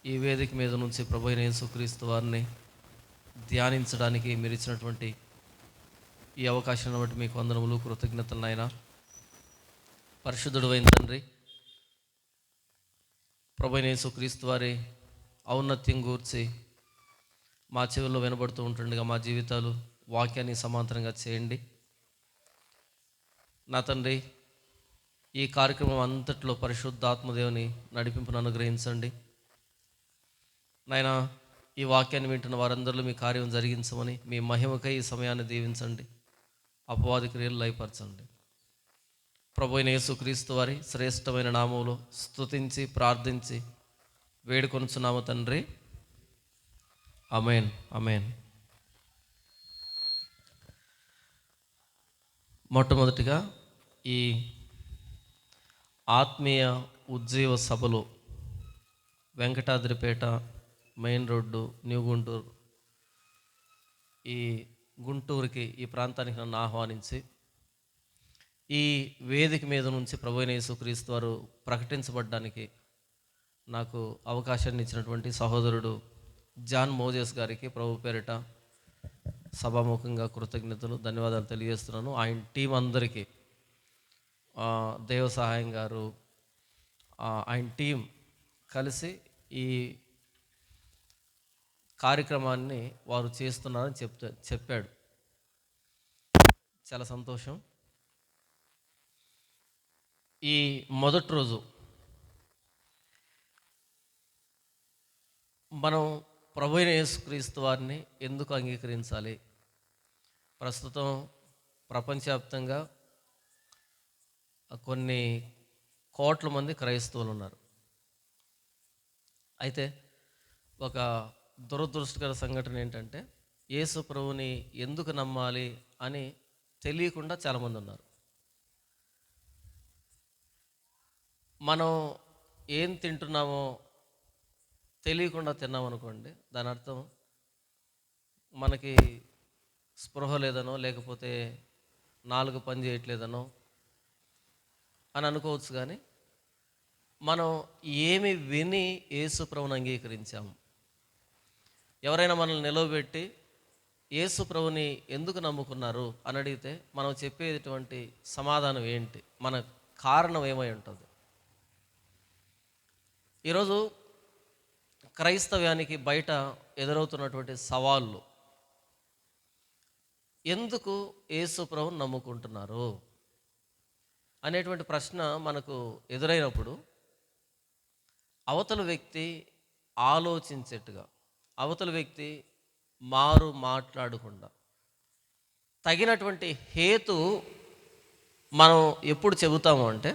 ఈ వేదిక మీద నుంచి ప్రభువైన యేసుక్రీస్తు వారిని ధ్యానించడానికి మీరు ఇచ్చినటువంటి ఈ అవకాశాన్ని బట్టి మీకు వందనములు, కృతజ్ఞతలు నాయన. పరిశుద్ధుడు అయిన తండ్రి, ప్రభువైన యేసుక్రీస్తు వారి ఔన్నత్యం గూర్చి మా చెవుల్లో వినబడుతూ ఉంటుండగా మా జీవితాలు వాక్యాన్ని సమాంతరంగా చేయండి నా తండ్రి. ఈ కార్యక్రమం అంతట్లో పరిశుద్ధాత్మదేవుని నడిపింపును అనుగ్రహించండి నాయన. ఈ వాక్యాన్ని వింటున్న వారందరిలో మీ కార్యం జరిగించమని, మీ మహిమకై ఈ సమయాన్ని దీవించండి, అపవాది క్రియలు లయపరచండి. ప్రభువైన యేసుక్రీస్తు వారి శ్రేష్టమైన నామములో స్తుతించి ప్రార్థించి వేడుకొనుచున్నాము తండ్రి, ఆమేన్ ఆమేన్. మొట్టమొదటిగా ఈ ఆత్మీయ ఉజ్జీవ సభలో Venkatadripeta main road, new Guntur, ఈ గుంటూరుకి, ఈ ప్రాంతానికి నన్ను ఆహ్వానించి ఈ వేదిక మీద నుంచి ప్రభువైన యేసుక్రీస్తు వారు ప్రకటించబడ్డానికి నాకు అవకాశాన్ని ఇచ్చినటువంటి సహోదరుడు జాన్ మోజెస్ గారికి ప్రభు పేరిట సభాముఖంగా కృతజ్ఞతలు, ధన్యవాదాలు తెలియజేస్తున్నాను. ఆయన టీం అందరికీ, దేవ సహాయం గారు, ఆయన టీం కలిసి ఈ కార్యక్రమాన్ని వారు చేస్తున్నారని చెప్పాడు. చాలా సంతోషం. ఈ మొదటి రోజు మనం ప్రభువైన యేసుక్రీస్తు వారిని ఎందుకు అంగీకరించాలి? ప్రస్తుతం ప్రపంచవ్యాప్తంగా కొన్ని కోట్ల మంది క్రైస్తవులు ఉన్నారు. అయితే ఒక దురదృష్టకర సంఘటన ఏంటంటే, యేసు ప్రభువుని ఎందుకు నమ్మాలి అని తెలియకుండా చాలామంది ఉన్నారు. మనం ఏం తింటున్నామో తెలియకుండా తిన్నామనుకోండి, దాని అర్థం మనకి స్పృహ లేదనో, లేకపోతే నాలుగు పని చేయట్లేదనో అని అనుకోవచ్చు. కానీ మనం ఏమి విని యేసు ప్రభువుని అంగీకరించాము? ఎవరైనా మనల్ని నిలవబెట్టి యేసు ప్రభువుని ఎందుకు నమ్ముకున్నారు అని అడిగితే మనం చెప్పేటువంటి సమాధానం ఏంటి? మన కారణం ఏమై ఉంటుంది? ఈరోజు క్రైస్తవ్యానికి బయట ఎదురవుతున్నటువంటి సవాళ్ళు, ఎందుకు యేసు ప్రభువుని నమ్ముకుంటున్నారు అనేటువంటి ప్రశ్న మనకు ఎదురైనప్పుడు అవతల వ్యక్తి ఆలోచించేట్టుగా, అవతల వ్యక్తి మారు మాట్లాడకుండా తగినటువంటి హేతు మనం ఎప్పుడు చెబుతాము అంటే,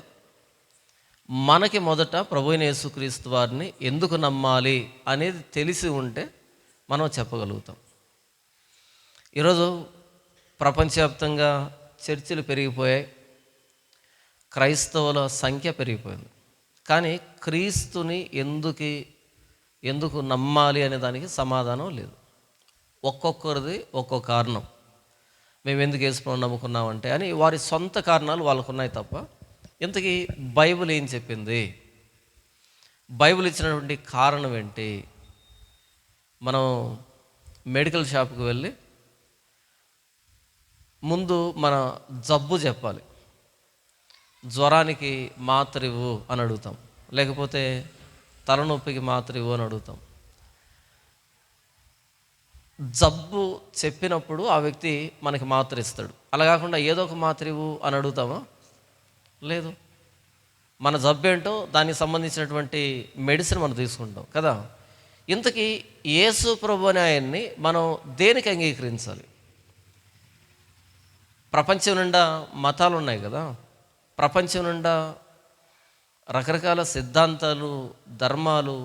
మనకి మొదట ప్రభువైన యేసుక్రీస్తు వారిని ఎందుకు నమ్మాలి అనేది తెలిసి ఉంటే మనం చెప్పగలుగుతాం. ఈరోజు ప్రపంచవ్యాప్తంగా చర్చిలు పెరిగిపోయాయి, క్రైస్తవుల సంఖ్య పెరిగిపోయింది. కానీ క్రీస్తుని ఎందుకు నమ్మాలి అనే దానికి సమాధానం లేదు. ఒక్కొక్కరిది ఒక్కొక్క కారణం. మేము ఎందుకు యేసుప్రభువుని నమ్ముకున్నామంటే అని వారి సొంత కారణాలు వాళ్ళకు ఉన్నాయి తప్ప, ఇంతకీ బైబిల్ ఏం చెప్పింది? బైబిల్ ఇచ్చినటువంటి కారణం ఏంటి? మనం మెడికల్ షాప్కి వెళ్ళి ముందు మన జబ్బు చెప్పాలి. జ్వరానికి మాత్ర ఇవ్వు అని అడుగుతాం, లేకపోతే తలనొప్పికి మాత్ర ఇవ్వు అని అడుగుతాం. జబ్బు చెప్పినప్పుడు ఆ వ్యక్తి మనకి మాత్ర ఇస్తాడు. అలా కాకుండా ఏదో ఒక మాత్ర ఇవ్వు అని అడుగుతామా? లేదు. మన జబ్బు ఏంటో దానికి సంబంధించినటువంటి మెడిసిన్ మనం తీసుకుంటాం కదా. ఇంతకీ యేసు ప్రభువు అనే ఆయన్ని మనం దేనికి అంగీకరించాలి? ప్రపంచం నిండా మతాలు ఉన్నాయి కదా, ప్రపంచం నిండా రకరకాల సిద్ధాంతాలు, ధర్మాలు,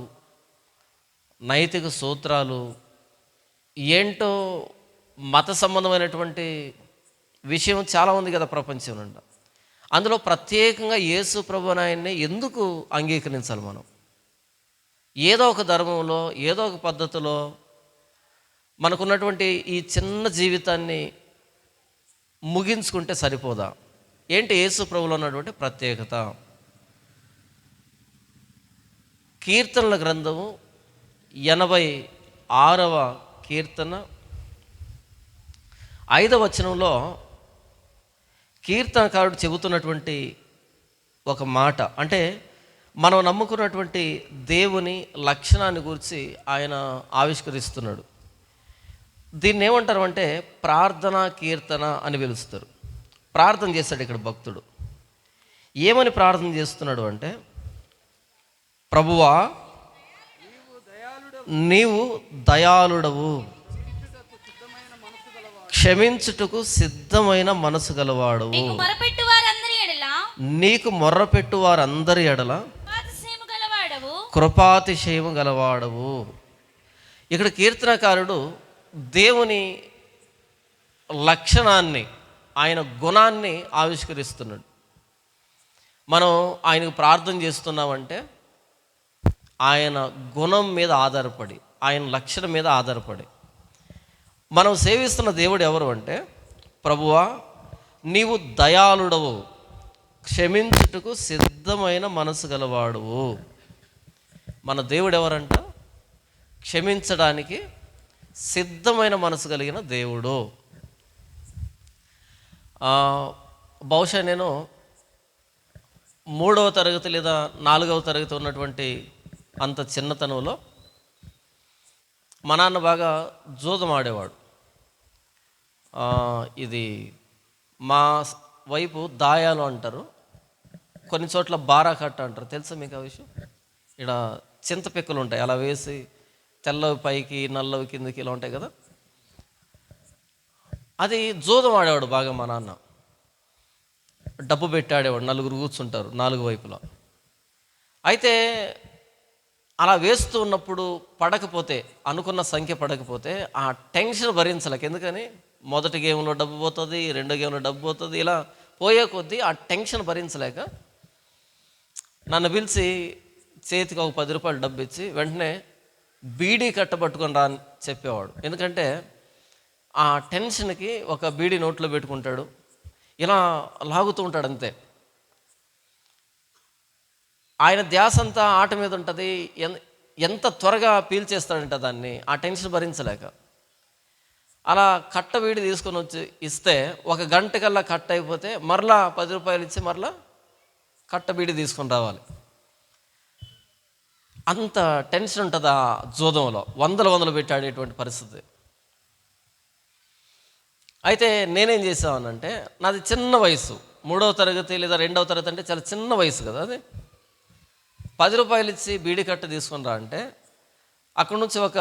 నైతిక సూత్రాలు, ఏంటో మత సంబంధమైనటువంటి విషయం చాలా ఉంది కదా ప్రపంచం నిండా. అందులో ప్రత్యేకంగా యేసు ప్రభువు ఆయన్ని ఎందుకు అంగీకరించాలి? మనం ఏదో ఒక ధర్మంలో, ఏదో ఒక పద్ధతిలో మనకున్నటువంటి ఈ చిన్న జీవితాన్ని ముగించుకుంటే సరిపోదా? ఏంటి యేసు ప్రభువులో ఉన్నటువంటి ప్రత్యేకత? కీర్తనల గ్రంథము 86వ కీర్తన 5వ వచనంలో కీర్తనకారుడు చెబుతున్నటువంటి ఒక మాట, అంటే మనం నమ్ముకున్నటువంటి దేవుని లక్షణాన్ని గురించి ఆయన ఆవిష్కరిస్తున్నాడు. దీన్ని ఏమంటారు అంటే ప్రార్థనా కీర్తన అని పిలుస్తారు. ప్రార్థన చేస్తాడు ఇక్కడ భక్తుడు. ఏమని ప్రార్థన చేస్తున్నాడు అంటే, ప్రభువా నీవు దయాళుడవు, క్షమించుటకు సిద్ధమైన మనసు గలవాడవు, నీకు మొర్రపెట్టు వారందరి ఎడల కృపాతిశయము గలవాడవు. ఇక్కడ కీర్తనకారుడు దేవుని లక్షణాన్ని, ఆయన గుణాన్ని ఆవిష్కరిస్తున్నాడు. మనం ఆయనకు ప్రార్థన చేస్తున్నామంటే ఆయన గుణం మీద ఆధారపడి, ఆయన లక్షణం మీద ఆధారపడి. మనం సేవిస్తున్న దేవుడు ఎవరు అంటే, ప్రభువా నీవు దయాళుడవు, క్షమించుటకు సిద్ధమైన మనసు గలవాడువు. మన దేవుడు ఎవరంట? క్షమించడానికి సిద్ధమైన మనసు కలిగిన దేవుడు. బహుశా నేను 3వ తరగతి లేదా 4వ తరగతి ఉన్నటువంటి అంత చిన్నతనంలో మా నాన్న బాగా జూదం ఆడేవాడు. ఇది మా వైపు దాయాలు అంటారు, కొన్ని చోట్ల బారా కట్ట అంటారు. తెలుసా మీకు ఆ విషయం? ఇక్కడ చింతపిక్కలు ఉంటాయి, అలా వేసి తెల్లవి పైకి నల్లవి కిందకి ఇలా ఉంటాయి కదా. అది జూదం ఆడేవాడు బాగా మా నాన్న. డబ్బు పెట్టి ఆడేవాడు, 4 కూర్చుంటారు 4 వైపులా. అయితే అలా వేస్తూ ఉన్నప్పుడు పడకపోతే, అనుకున్న సంఖ్య పడకపోతే ఆ టెన్షన్ భరించలేక, ఎందుకని మొదటి గేమ్లో డబ్బు పోతుంది, రెండో గేమ్లో డబ్బు పోతుంది, ఇలా పోయే కొద్దీ ఆ టెన్షన్ భరించలేక నన్ను పిలిచి చేతికి ఒక 10 రూపాయలు డబ్బు ఇచ్చి వెంటనే బీడీ కట్టబట్టుకొని రా అని చెప్పేవాడు. ఎందుకంటే ఆ టెన్షన్కి ఒక బీడీ నోట్లో పెట్టుకుంటాడు, ఇలా లాగుతూ ఉంటాడు అంతే. ఆయన ధ్యాస అంతా ఆట మీద ఉంటుంది. ఎంత త్వరగా పీల్చేస్తాడంట దాన్ని, ఆ టెన్షన్ భరించలేక. అలా కట్ట వీడి తీసుకొని వచ్చి ఇస్తే 1 గంట కల్లా కట్ట అయిపోతే మరలా 10 రూపాయలు ఇచ్చి మరలా కట్ట బీడి తీసుకొని రావాలి. అంత టెన్షన్ ఉంటుంది ఆ జూదంలో, వందలు పెట్టి ఆడేటువంటి పరిస్థితి. అయితే నేనేం చేసామనంటే, నాది చిన్న వయసు, 3వ తరగతి లేదా 2వ తరగతి అంటే చాలా చిన్న వయసు కదా అది. 10 రూపాయలు ఇచ్చి బీడీ కట్ట తీసుకొని రా అంటే అక్కడ నుంచి ఒక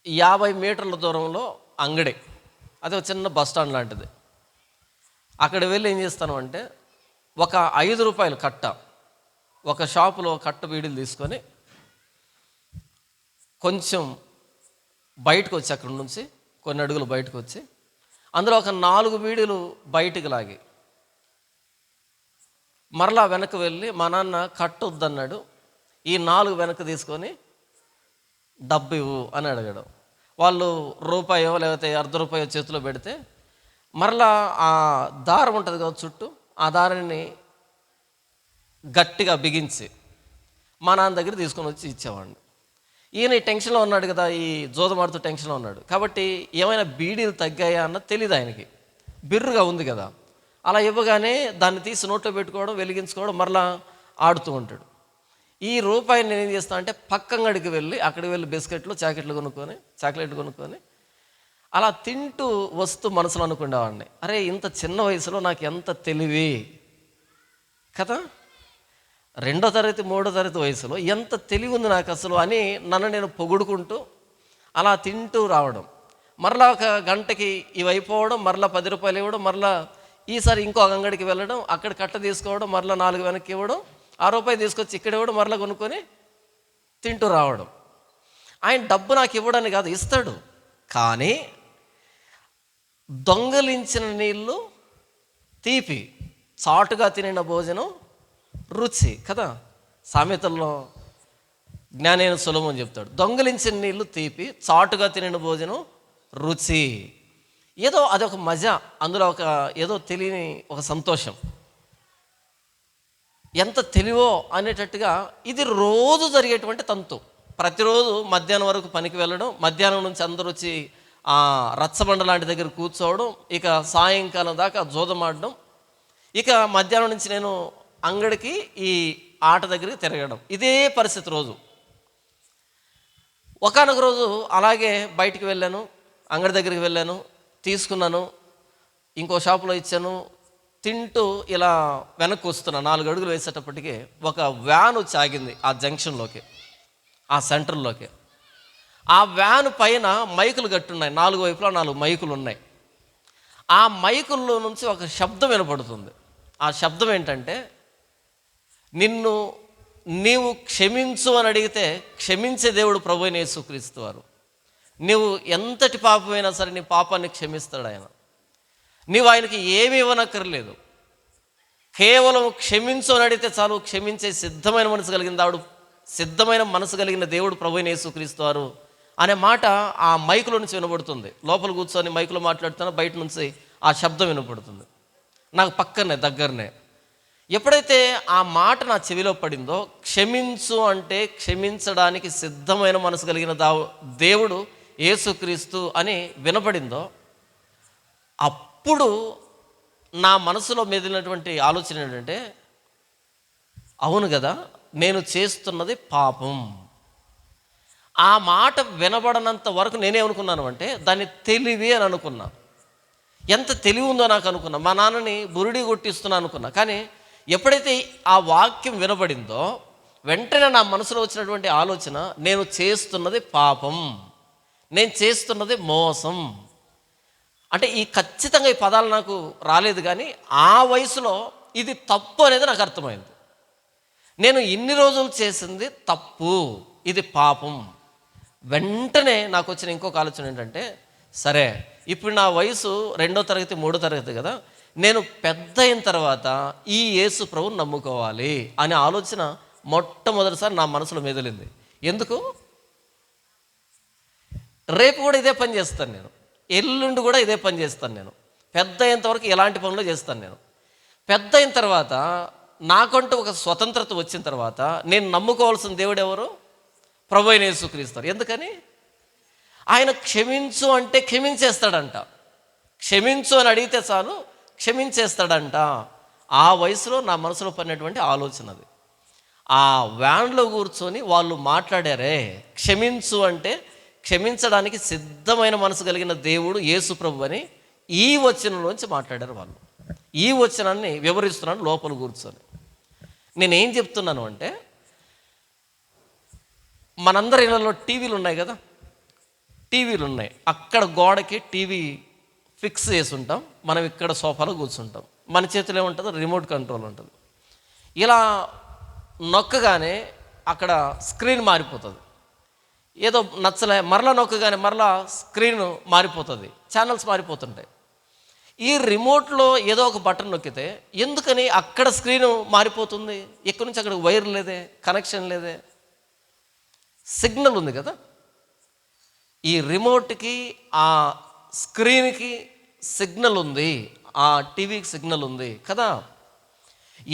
50 మీటర్ల దూరంలో అంగడి, అది ఒక చిన్న బస్ స్టాండ్ లాంటిది. అక్కడ వెళ్ళి ఏం చేస్తాను అంటే, ఒక 5 రూపాయలు కట్ట ఒక షాపులో కట్ట బీడీలు తీసుకొని కొంచెం బయటకు వచ్చి, అక్కడి నుంచి కొన్ని అడుగులు బయటకు వచ్చి అందులో ఒక 4 బీడీలు బయటికి లాగి మరలా వెనక్కి వెళ్ళి, మా నాన్న కట్టొద్దన్నాడు, ఈ 4 వెనక్కి తీసుకొని డబ్బు ఇవ్వు అని అడగడం. వాళ్ళు రూపాయో లేకపోతే ₹1 చేతిలో పెడితే మరలా ఆ దారం ఉంటుంది కదా చుట్టూ, ఆ దారాన్ని గట్టిగా బిగించి మా నాన్న దగ్గర తీసుకొని వచ్చి ఇచ్చేవాడిని. ఈయన ఈ టెన్షన్లో ఉన్నాడు కదా, ఈ జోదమాడుతూ టెన్షన్లో ఉన్నాడు కాబట్టి ఏమైనా బీడీలు తగ్గాయా అన్నది తెలియదు ఆయనకి, బిర్రుగా ఉంది కదా. అలా ఇవ్వగానే దాన్ని తీసి నోట్లో పెట్టుకోవడం, వెలిగించుకోవడం, మరలా ఆడుతూ ఉంటాడు. ఈ రూపాయిని నేను ఏం చేస్తాను అంటే పక్కంగడికి వెళ్ళి, అక్కడికి వెళ్ళి బిస్కెట్లు చాక్లెట్లు కొనుక్కొని అలా తింటూ వస్తూ మనసులో అనుకునేవాడిని, అరే ఇంత చిన్న వయసులో నాకు ఎంత తెలివి కదా, 2వ తరగతి 3వ తరగతి వయసులో ఎంత తెలివి ఉంది నాకు అసలు అని నన్ను నేను పొగుడుకుంటూ అలా తింటూ రావడం. మరలా 1 గంటకి ఇవి అయిపోవడం, మరలా 10 రూపాయలు ఇవ్వడం, మరలా ఈసారి ఇంకో అంగడికి వెళ్ళడం, అక్కడ కట్ట తీసుకోవడం, మరలా 4 వెనక్కి ఇవ్వడం, ₹1 తీసుకొచ్చి ఇక్కడ ఇవ్వడం, మరలా కొనుక్కొని తింటూ రావడం. ఆయన డబ్బు నాకు ఇవ్వడానికి కాదు, ఇస్తాడు, కానీ దొంగలించిన నీళ్ళు తీపి, చాటుగా తినిన భోజనం రుచి కదా. సామెతల్లో జ్ఞానైన సొలొమోను చెప్తాడు, దొంగలించిన నీళ్ళు తీపి, చాటుగా తినిన భోజనం రుచి. ఏదో అదొక మజా, అందులో ఒక ఏదో తెలియని ఒక సంతోషం, ఎంత తెలివో అనేటట్టుగా. ఇది రోజు జరిగేటువంటి తంతు. ప్రతిరోజు మధ్యాహ్నం వరకు పనికి వెళ్ళడం, మధ్యాహ్నం నుంచి అందరూ వచ్చి రచ్చబండ లాంటి దగ్గర కూర్చోవడం, ఇక సాయంకాలం దాకా జోదమాడడం, ఇక మధ్యాహ్నం నుంచి నేను అంగడికి ఈ ఆట దగ్గరికి తిరగడం. ఇదే పరిస్థితి రోజు. ఒకానొక రోజు అలాగే బయటికి వెళ్ళాను, అంగడి దగ్గరికి వెళ్ళాను, తీసుకున్నాను, ఇంకో షాపులో ఇచ్చాను, తింటూ ఇలా వెనక్కి వస్తున్నా. 4 అడుగులు వేసేటప్పటికి ఒక వ్యాన్ వచ్చి ఆగింది ఆ జంక్షన్లోకి, ఆ సెంటర్లోకి. ఆ వ్యాన్ పైన మైకులు కట్టున్నాయి, 4 వైపులా 4 మైకులు ఉన్నాయి. ఆ మైకుల్లో నుంచి ఒక శబ్దం వినపడుతుంది. ఆ శబ్దం ఏంటంటే, నీవు క్షమించు అని అడిగితే క్షమించే దేవుడు ప్రభువైన యేసుక్రీస్తు వారు. నీవు ఎంతటి పాపమైనా సరే నీ పాపాన్ని క్షమిస్తాడు ఆయన. నీవు ఆయనకి ఏమీ ఇవ్వనక్కర్లేదు, కేవలం క్షమించు అని అడిగితే చాలు. క్షమించే సిద్ధమైన మనసు కలిగిన దేవుడు, సిద్ధమైన మనసు కలిగిన దేవుడు ప్రభువైన యేసుక్రీస్తు వారు అనే మాట ఆ మైకులో నుంచి వినబడుతుంది. లోపల కూర్చొని మైకులో మాట్లాడుతున్నా, బయట నుంచి ఆ శబ్దం వినపడుతుంది నాకు పక్కనే, దగ్గరనే. ఎప్పుడైతే ఆ మాట నా చెవిలో పడిందో, క్షమించు అంటే క్షమించడానికి సిద్ధమైన మనసు కలిగిన దేవుడు యేసుక్రీస్తు అని వినపడిందో, అప్పుడు నా మనసులో మెదిలినటువంటి ఆలోచన ఏంటంటే, అవును కదా, నేను చేస్తున్నది పాపం. ఆ మాట వినబడనంత వరకు నేనేమనుకున్నాను అంటే, దాన్ని తెలివి అని అనుకున్నా. ఎంత తెలివి ఉందో నాకు అనుకున్నా. మా నాన్నని బురిడి కొట్టిస్తున్నా అనుకున్నా. కానీ ఎప్పుడైతే ఆ వాక్యం వినబడిందో, వెంటనే నా మనసులో వచ్చినటువంటి ఆలోచన, నేను చేస్తున్నది పాపం, నేను చేస్తున్నది మోసం. అంటే ఖచ్చితంగా ఈ పదాలు నాకు రాలేదు, కానీ ఆ వయసులో ఇది తప్పు అనేది నాకు అర్థమైంది. నేను ఇన్ని రోజులు చేసింది తప్పు, ఇది పాపం. వెంటనే నాకు వచ్చిన ఇంకొక ఆలోచన ఏంటంటే, సరే ఇప్పుడు నా వయసు 2వ తరగతి 3వ తరగతి కదా, నేను పెద్ద అయిన తర్వాత ఈ యేసు ప్రభువుని నమ్ముకోవాలి అనే ఆలోచన మొట్టమొదటిసారి నా మనసులో మెదిలింది. ఎందుకు? రేపు కూడా ఇదే పని చేస్తాను నేను, ఎల్లుండి కూడా ఇదే పని చేస్తాను నేను. పెద్ద అయ్యేంతవరకు ఎలాంటి పనులు చేస్తాను నేను. పెద్ద అయిన తర్వాత నాకంటూ ఒక స్వతంత్రత వచ్చిన తర్వాత నేను నమ్ముకోవాల్సిన దేవుడు ఎవరు? ప్రభువైన యేసుక్రీస్తు. ఎందుకని? ఆయన క్షమించు అంటే క్షమించేస్తాడంట. క్షమించు అని అడిగితే చాలు క్షమించేస్తాడంట. ఆ వయసులో నా మనసులో పడినటువంటి ఆలోచన అది. ఆ వ్యాన్లో కూర్చొని వాళ్ళు మాట్లాడారే, క్షమించు అంటే క్షమించడానికి సిద్ధమైన మనసు కలిగిన దేవుడు యేసు ప్రభు అని ఈ వచనంలోంచి మాట్లాడారు వాళ్ళు. ఈ వచనాన్ని వివరిస్తున్నాను లోపల కూర్చొని. నేనేం చెప్తున్నాను అంటే, మనందరి ఇళ్ళలో టీవీలు ఉన్నాయి కదా, టీవీలు ఉన్నాయి. అక్కడ గోడకి టీవీ ఫిక్స్ చేసి ఉంటాం, మనం ఇక్కడ సోఫాలో కూర్చుంటాం. మన చేతిలో ఏముంటుందో రిమోట్ కంట్రోల్ ఉంటుంది. ఇలా నొక్కగానే అక్కడ స్క్రీన్ మారిపోతుంది. ఏదో నచ్చలే, మరలా నొక్కగానే మరలా స్క్రీన్ మారిపోతుంది, ఛానల్స్ మారిపోతుంటాయి. ఈ రిమోట్లో ఏదో ఒక బటన్ నొక్కితే ఎందుకని అక్కడ స్క్రీన్ మారిపోతుంది? ఎక్కడి నుంచి అక్కడ వైర్ లేదే, కనెక్షన్ లేదే, సిగ్నల్ ఉంది కదా. ఈ రిమోట్కి ఆ స్క్రీన్కి సిగ్నల్ ఉంది, ఆ టీవీకి సిగ్నల్ ఉంది కదా.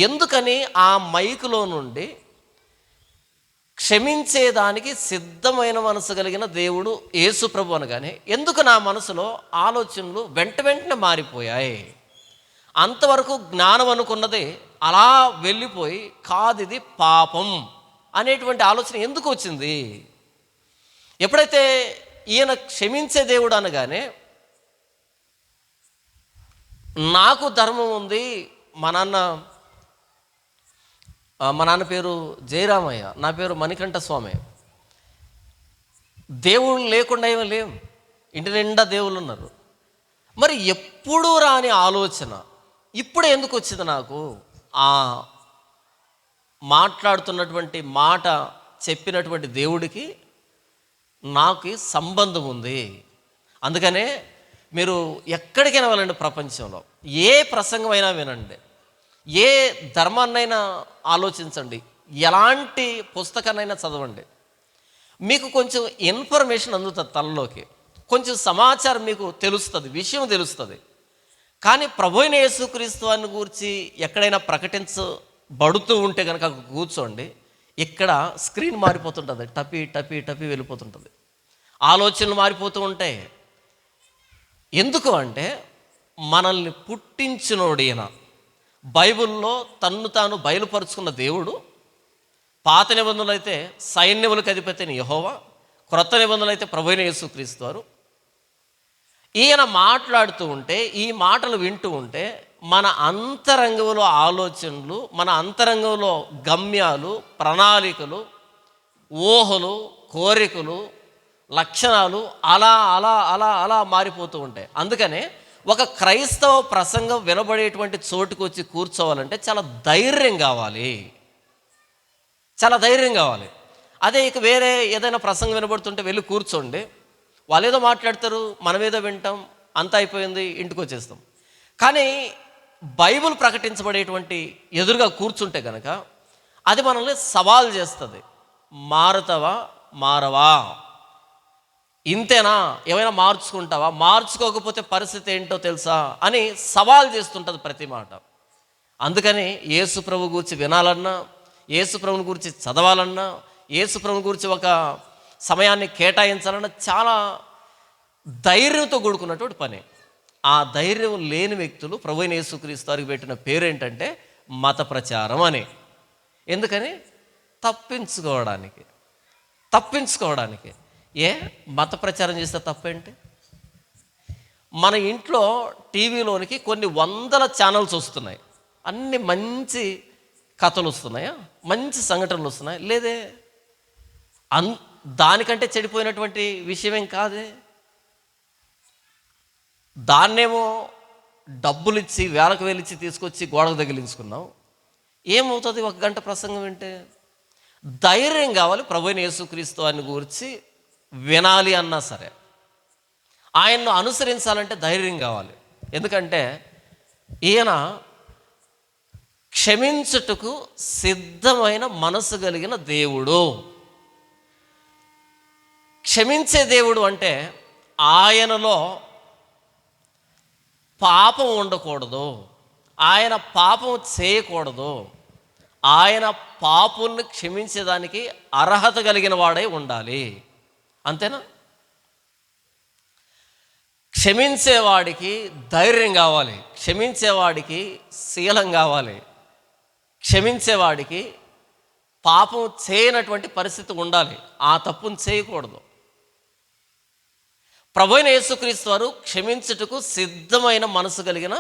ఎందుకని ఆ మైకులో నుండి క్షమించేదానికి సిద్ధమైన మనసు కలిగిన దేవుడు యేసు ప్రభు అనగానే ఎందుకు నా మనసులో ఆలోచనలు వెంటనే మారిపోయాయి? అంతవరకు జ్ఞానం అనుకున్నది అలా వెళ్ళిపోయి, కాదు ఇది పాపం అనేటువంటి ఆలోచన ఎందుకు వచ్చింది? ఎప్పుడైతే ఈయన క్షమించే దేవుడు అనగానే నాకు ధర్మం ఉంది. మా నాన్న పేరు జయరామయ్య, నా పేరు మణికంఠ స్వామి. దేవుళ్ళు లేకుండా ఏమీ లేవు, ఇంటి నిండా దేవుళ్ళు ఉన్నారు. మరి ఎప్పుడూ రాని ఆలోచన ఇప్పుడు ఎందుకు వచ్చింది నాకు? ఆ మాట్లాడుతున్నటువంటి మాట చెప్పినటువంటి దేవుడికి నాకు సంబంధం ఉంది. అందుకనే మీరు ఎక్కడికైనా వెళ్ళండి, ప్రపంచంలో ఏ ప్రసంగమైనా వినండి, ఏ ధర్మాన్నైనా ఆలోచించండి, ఎలాంటి పుస్తకాన్నైనా చదవండి, మీకు కొంచెం ఇన్ఫర్మేషన్ అందుతుంది తలలోకి, కొంచెం సమాచారం మీకు తెలుస్తుంది, విషయం తెలుస్తుంది. కానీ ప్రభువైన యేసుక్రీస్తు వారిని గురించి ఎక్కడైనా ప్రకటించబడుతూ ఉంటే కనుక కూర్చోండి, ఇక్కడ స్క్రీన్ మారిపోతుంటుంది, టపి టపి టపి వెళ్ళిపోతుంటుంది, ఆలోచనలు మారిపోతూ ఉంటాయి. ఎందుకు అంటే మనల్ని పుట్టించినోడిన బైబిల్లో తన్ను తాను బయలుపరుచుకున్న దేవుడు. పాత నిబంధనలు అయితే సైన్యములకు అధిపతి అయిన యెహోవా, క్రొత్త నిబంధనలు అయితే ప్రభువైన యేసుక్రీస్తు వారు. ఈయన మాట్లాడుతూ ఉంటే, ఈ మాటలు వింటూ ఉంటే మన అంతరంగంలో ఆలోచనలు, మన అంతరంగంలో గమ్యాలు, ప్రణాళికలు, ఊహలు, కోరికలు, లక్షణాలు అలా అలా అలా అలా మారిపోతూ ఉంటాయి. అందుకనే ఒక క్రైస్తవ ప్రసంగం వినబడేటువంటి చోటుకు వచ్చి కూర్చోవాలంటే చాలా ధైర్యం కావాలి, చాలా ధైర్యం కావాలి. అదే ఇక వేరే ఏదైనా ప్రసంగం వినబడుతుంటే వెళ్ళి కూర్చోండి, వాళ్ళు ఏదో మాట్లాడతారు, మనం ఏదో వింటాం, అంతా అయిపోయింది, ఇంటికి వచ్చేస్తాం. కానీ బైబిల్ ప్రకటించబడేటువంటి ఎదురుగా కూర్చుంటే కనుక అది మనల్ని సవాల్ చేస్తుంది. మారుతావా, మారవా, ఇంతేనా, ఏమైనా మార్చుకుంటావా, మార్చుకోకపోతే పరిస్థితి ఏంటో తెలుసా అని సవాల్ చేస్తుంటుంది ప్రతి మాట. అందుకని యేసు ప్రభు గురించి వినాలన్నా, యేసు ప్రభుని గురించి చదవాలన్నా, యేసు ప్రభుని గురించి ఒక సమయాన్ని కేటాయించాలన్నా చాలా ధైర్యంతో కూడుకున్నటువంటి పని. ఆ ధైర్యం లేని వ్యక్తులు ప్రభువైన యేసుక్రీస్తు వారికి పెట్టిన పేరు ఏంటంటే మత ప్రచారం అని. ఎందుకని? తప్పించుకోవడానికి. మత ప్రచారం చేస్తే తప్పేంటి? మన ఇంట్లో టీవీలోనికి కొన్ని వందల ఛానల్స్ వస్తున్నాయి, అన్ని మంచి కథలు వస్తున్నాయా, మంచి సంఘటనలు వస్తున్నాయి లేదే? దానికంటే చెడిపోయినటువంటి విషయమేం కాదే. దాన్నేమో డబ్బులు ఇచ్చి, వేలకు వేలిచ్చి తీసుకొచ్చి గోడకు తగిలించుకున్నాం. ఏమవుతుంది ఒక గంట ప్రసంగం వింటే? ధైర్యం కావాలి. ప్రభువైన యేసుక్రీస్తు వారిని గురించి వినాలి అన్నా సరే, ఆయన్ను అనుసరించాలంటే ధైర్యం కావాలి. ఎందుకంటే ఈయన క్షమించుటకు సిద్ధమైన మనసు కలిగిన దేవుడు. క్షమించే దేవుడు అంటే ఆయనలో పాపం ఉండకూడదు, ఆయన పాపం చేయకూడదు, ఆయన పాపుల్ని క్షమించేదానికి అర్హత కలిగిన వాడై ఉండాలి. అంతేనా? క్షమించేవాడికి ధైర్యం కావాలి, క్షమించేవాడికి శీలం కావాలి, క్షమించేవాడికి పాపం చేయనటువంటి పరిస్థితి ఉండాలి, ఆ తప్పును చేయకూడదు. ప్రభువైన యేసుక్రీస్తు వారు క్షమించుటకు సిద్ధమైన మనసు కలిగిన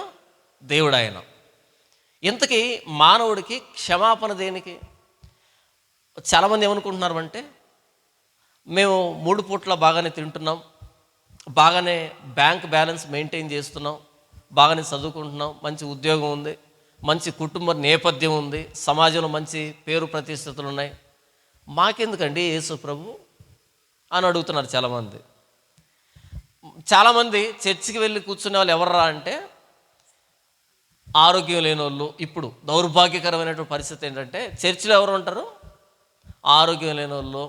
దేవుడు ఆయన. ఇంతకీ మానవుడికి క్షమాపణ దేనికి? చాలామంది ఏమనుకుంటున్నారు అంటే, మేము 3 పూట్ల బాగానే తింటున్నాం, బాగానే బ్యాంక్ బ్యాలెన్స్ మెయింటైన్ చేస్తున్నాం, బాగానే చదువుకుంటున్నాం, మంచి ఉద్యోగం ఉంది, మంచి కుటుంబ నేపథ్యం ఉంది, సమాజంలో మంచి పేరు ప్రతిష్టతలు ఉన్నాయి, మాకెందుకండి యేసు ప్రభు అని అడుగుతున్నారు చాలామంది. చాలామంది చర్చికి వెళ్ళి కూర్చునే వాళ్ళు ఎవర్రా అంటే ఆరోగ్యం లేని వాళ్ళు. ఇప్పుడు దౌర్భాగ్యకరమైనటువంటి పరిస్థితి ఏంటంటే చర్చిలో ఎవరు ఉంటారు? ఆరోగ్యం లేని వాళ్ళు,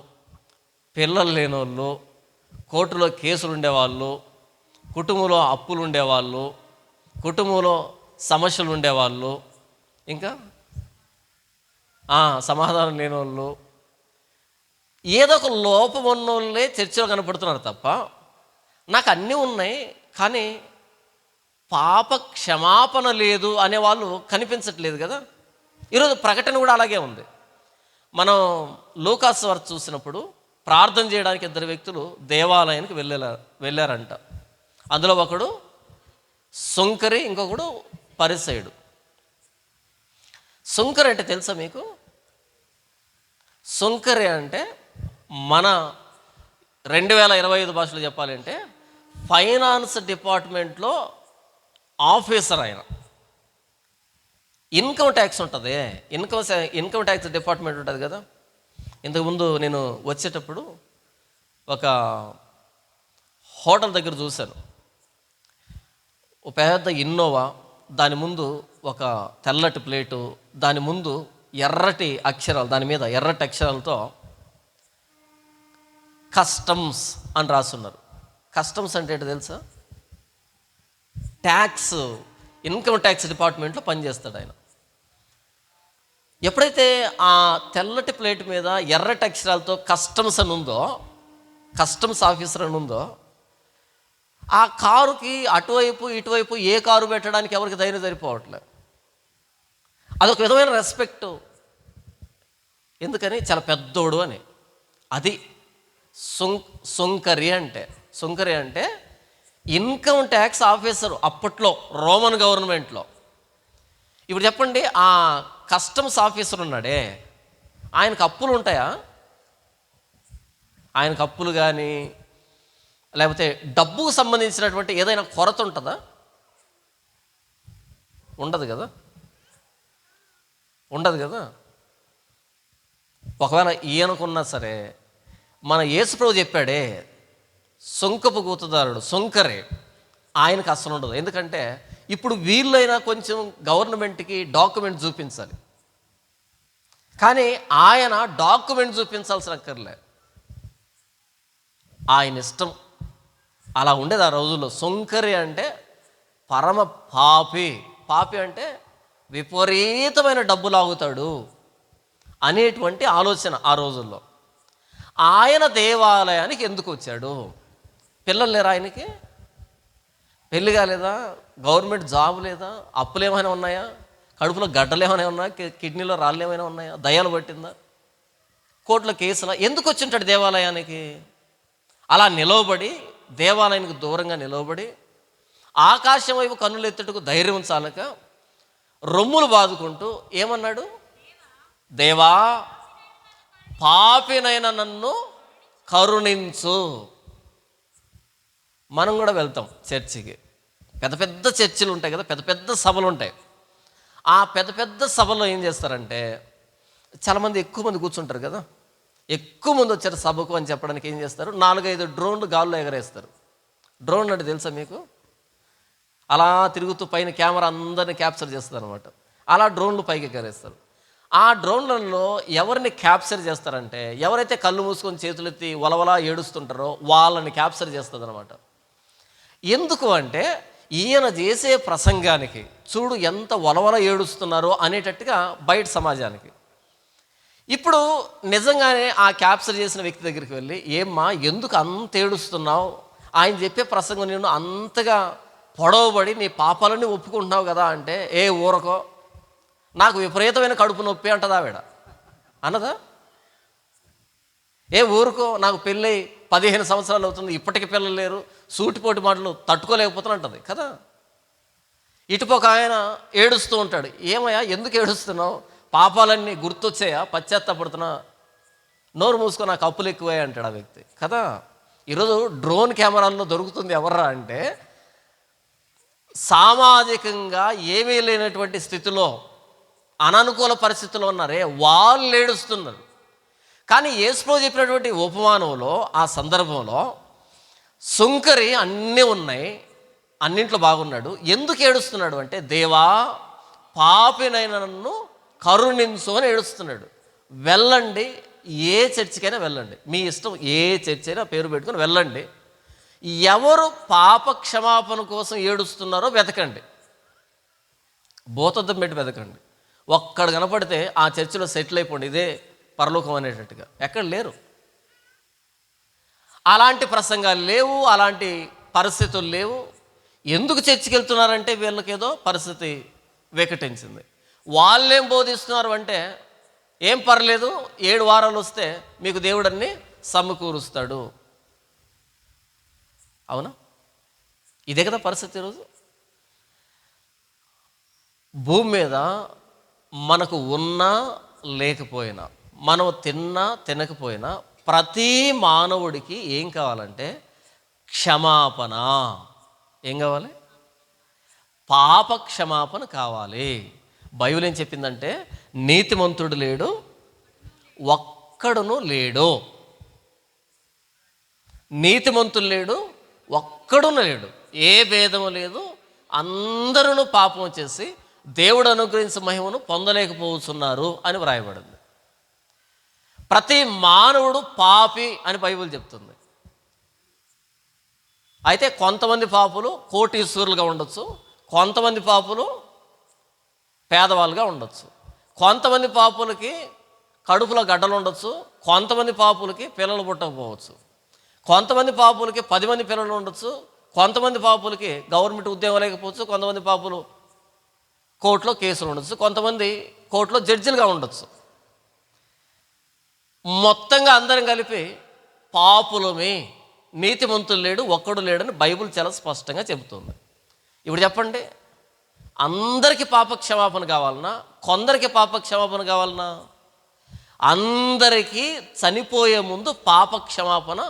పిల్లలు లేని వాళ్ళు, కోర్టులో కేసులు ఉండేవాళ్ళు, కుటుంబంలో అప్పులు ఉండేవాళ్ళు, కుటుంబంలో సమస్యలు ఉండేవాళ్ళు, ఇంకా సమాధానం లేని వాళ్ళు, ఏదో ఒక లోపం ఉన్నోళ్ళే చర్చిలో కనపడుతున్నారు తప్ప నాకు అన్నీ ఉన్నాయి కానీ పాప క్షమాపణ లేదు అనేవాళ్ళు కనిపించట్లేదు కదా. ఈరోజు ప్రకటన కూడా అలాగే ఉంది. మనం లూకాసు వార్త చూసినప్పుడు ప్రార్థన చేయడానికి 2 వ్యక్తులు దేవాలయానికి వెళ్ళారంట. అందులో ఒకడు సుంకరి, ఇంకొకడు పరిసయుడు. సుంకరి అంటే తెలుసా మీకు? సుంకరి అంటే మన 2025 భాషలో చెప్పాలంటే ఫైనాన్స్ డిపార్ట్మెంట్లో ఆఫీసర్ ఆయన. ఇన్కమ్ ట్యాక్స్ ఉంటుంది, ఇన్కమ్ ట్యాక్స్ డిపార్ట్మెంట్ ఉంటుంది కదా. ఇంతకుముందు నేను వచ్చేటప్పుడు ఒక హోటల్ దగ్గర చూశాను, ఒక పెద్ద ఇన్నోవా, దాని ముందు ఒక తెల్లటి ప్లేటు, దాని ముందు ఎర్రటి అక్షరాలు, దాని మీద ఎర్రటి అక్షరాలతో కస్టమ్స్ అని రాస్తున్నారు. కస్టమ్స్ అంటే ఏంటో తెలుసా? ట్యాక్స్, ఇన్కమ్ ట్యాక్స్ డిపార్ట్మెంట్లో పనిచేస్తాడు ఆయన. ఎప్పుడైతే ఆ తెల్లటి ప్లేట్ మీద ఎర్రటి అక్షరాలతో కస్టమ్స్ అని ఉందో, కస్టమ్స్ ఆఫీసర్ అని ఉందో, ఆ కారుకి అటువైపు ఇటువైపు ఏ కారు పెట్టడానికి ఎవరికి ధైర్యం సరిపోవట్లేదు. అదొక విధమైన రెస్పెక్టు. ఎందుకని? చాలా పెద్దోడు అని. అది సుంకరి అంటే. సుంకరి అంటే ఇన్కమ్ ట్యాక్స్ ఆఫీసర్ అప్పట్లో రోమన్ గవర్నమెంట్లో. ఇప్పుడు చెప్పండి, ఆ కస్టమ్స్ ఆఫీసర్ ఉన్నాడే, ఆయనకు అప్పులు ఉంటాయా? ఆయనకు అప్పులు కానీ లేకపోతే డబ్బుకు సంబంధించినటువంటి ఏదైనా కొరత ఉంటుందా? ఉండదు కదా, ఉండదు కదా. ఒకవేళ ఈయనకున్నా సరే, మన యేసుప్రభు చెప్పాడే, సొంకపు గూతదారుడు సొంకరే, ఆయనకు అస్సలు ఉండదు. ఎందుకంటే ఇప్పుడు వీళ్ళైనా కొంచెం గవర్నమెంట్కి డాక్యుమెంట్ చూపించాలి, కానీ ఆయన డాక్యుమెంట్ చూపించాల్సిన అక్కర్లే, ఆయన ఇష్టం. అలా ఉండేది ఆ రోజుల్లో. సొంకరి అంటే పరమ పాపి. పాపి అంటే విపరీతమైన డబ్బు లాగుతాడు అనేటువంటి ఆలోచన ఆ రోజుల్లో. ఆయన దేవాలయానికి ఎందుకు వచ్చాడు? పిల్లలు లేరా ఆయనకి? పెళ్ళి కాలేదా? గవర్నమెంట్ జాబ్ లేదా? అప్పులు ఏమైనా ఉన్నాయా? కడుపులో గడ్డలు ఏమైనా ఉన్నాయా? కిడ్నీలో రాళ్ళు ఏమైనా ఉన్నాయా? దయ్యాలు పట్టిందా? కోర్టులో కేసులా? ఎందుకు వచ్చింటాడు దేవాలయానికి? అలా నిలవబడి, దేవాలయానికి దూరంగా నిలవబడి, ఆకాశం వైపు కన్నులు ఎత్తుటకు ధైర్యం చాలక రొమ్ములు బాదుకుంటూ ఏమన్నాడు? దేవా, పాపినైన నన్ను కరుణించు. మనం కూడా వెళ్తాం చర్చికి. పెద్ద పెద్ద చర్చిలు ఉంటాయి కదా, పెద్ద పెద్ద సభలు ఉంటాయి. ఆ పెద్ద పెద్ద సభలో ఏం చేస్తారంటే, చాలామంది ఎక్కువ మంది కూర్చుంటారు కదా, ఎక్కువ మంది వచ్చారు సభకు అని చెప్పడానికి ఏం చేస్తారు? 4-5 డ్రోన్లు గాల్లో ఎగరేస్తారు. డ్రోన్ అంటే తెలుసా మీకు? అలా తిరుగుతూ పైన కెమెరా అందరినీ క్యాప్చర్ చేస్తారు అనమాట. అలా డ్రోన్లు పైకి ఎగరేస్తారు. ఆ డ్రోన్లలో ఎవరిని క్యాప్చర్ చేస్తారంటే, ఎవరైతే కళ్ళు మూసుకొని చేతులెత్తి వలవలా ఏడుస్తుంటారో వాళ్ళని క్యాప్చర్ చేస్తుంది అనమాట. ఎందుకు అంటే, ఈయన చేసే ప్రసంగానికి చూడు ఎంత వలవల ఏడుస్తున్నారో అనేటట్టుగా బయట సమాజానికి. ఇప్పుడు నిజంగానే ఆ క్యాప్చర్ చేసిన వ్యక్తి దగ్గరికి వెళ్ళి, ఏమ్మా ఎందుకు అంత ఏడుస్తున్నావు? ఆయన చెప్పే ప్రసంగం నేను అంతగా పొడవబడి నీ పాపాలన్నీ ఒప్పుకుంటున్నావు కదా అంటే, ఏ ఊరకో, నాకు విపరీతమైన కడుపు నొప్పి అంటదా ఆవిడ? అన్నదా? ఏ ఊరుకో, నాకు పెళ్ళి 15 సంవత్సరాలు అవుతుంది, ఇప్పటికీ పిల్లలు లేరు, సూటిపోటి మాటలు తట్టుకోలేకపోతున్నా అంటది కదా. ఇటుపక్క ఆయన ఏడుస్తూ ఉంటాడు. ఏమయ్యా ఎందుకు ఏడుస్తున్నావు? పాపాలన్నీ గుర్తొచ్చాయా? పశ్చాత్తాపడుతున్నా? నోరు మూసుకో, నాకు అప్పులు ఎక్కువే అంటాడు ఆ వ్యక్తి కదా. ఈరోజు డ్రోన్ కెమెరాల్లో దొరుకుతుంది ఎవర్రా అంటే, సామాజికంగా ఏమీ లేనటువంటి స్థితిలో, అననుకూల పరిస్థితుల్లో ఉన్నారే వాళ్ళు ఏడుస్తున్నారు. కానీ యేసుప్రభు చెప్పినటువంటి ఉపమానంలో, ఆ సందర్భంలో సుంకరి అన్నీ ఉన్నాయి, అన్నింట్లో బాగున్నాడు. ఎందుకు ఏడుస్తున్నాడు అంటే, దేవా, పాపినైన నన్ను కరుణించు అని ఏడుస్తున్నాడు. వెళ్ళండి, ఏ చర్చికైనా వెళ్ళండి, మీ ఇష్టం, ఏ చర్చి అయినా పేరు పెట్టుకొని వెళ్ళండి. ఎవరు పాప క్షమాపణ కోసం ఏడుస్తున్నారో వెతకండి, భూతద్దం పెట్టి వెతకండి. ఒక్కడు కనపడితే ఆ చర్చిలో సెటిల్ అయిపోండి, ఇదే పరలోకం అనేటట్టుగా. ఎక్కడ లేరు. అలాంటి ప్రసంగాలు లేవు, అలాంటి పరిస్థితులు లేవు. ఎందుకు చర్చికి వెళ్తున్నారంటే, వీళ్ళకేదో పరిస్థితి వికటించింది. వాళ్ళేం బోధిస్తున్నారు అంటే, ఏం పర్లేదు, 7 వారాలు వస్తే మీకు దేవుడన్ని సమకూరుస్తాడు. అవునా? ఇదే కదా పరిస్థితి ఈరోజు. భూమి మీద మనకు ఉన్నా లేకపోయినా, మనం తిన్నా తినకపోయినా, ప్రతి మానవుడికి ఏం కావాలంటే క్షమాపణ. ఏం కావాలి? పాప క్షమాపణ కావాలి. బైబిల్ ఏం చెప్పిందంటే, నీతిమంతుడు లేడు, ఒక్కడును లేడు. నీతిమంతుడు లేడు, ఒక్కడును లేడు, ఏ భేదము లేదు. అందరూ పాపం చేసి దేవుడు అనుగ్రహించిన మహిమను పొందలేకపోతున్నారు అని వ్రాయబడింది. ప్రతి మానవుడు పాపి అని బైబిల్ చెప్తుంది. అయితే కొంతమంది పాపులు కోటీశ్వరులుగా ఉండొచ్చు, కొంతమంది పాపులు పేదవాళ్ళుగా ఉండొచ్చు, కొంతమంది పాపులకి కడుపులో గడ్డలు ఉండొచ్చు, కొంతమంది పాపులకి పిల్లలు పుట్టకపోవచ్చు, కొంతమంది పాపులకి 10 మంది పిల్లలు ఉండొచ్చు, కొంతమంది పాపులకి గవర్నమెంట్ ఉద్యోగం లేకపోవచ్చు, కొంతమంది పాపులు కోర్టులో కేసులు ఉండొచ్చు, కొంతమంది కోర్టులో జడ్జిలుగా ఉండొచ్చు. మొత్తంగా అందరం కలిపి పాపులమే, నీతిమంతులు లేడు, ఒక్కడు లేడని బైబిల్ చాలా స్పష్టంగా చెబుతుంది. ఇప్పుడు చెప్పండి, అందరికీ పాప క్షమాపణ కావాలన్నా, కొందరికి పాప క్షమాపణ కావాలన్నా? అందరికీ చనిపోయే ముందు పాప క్షమాపణ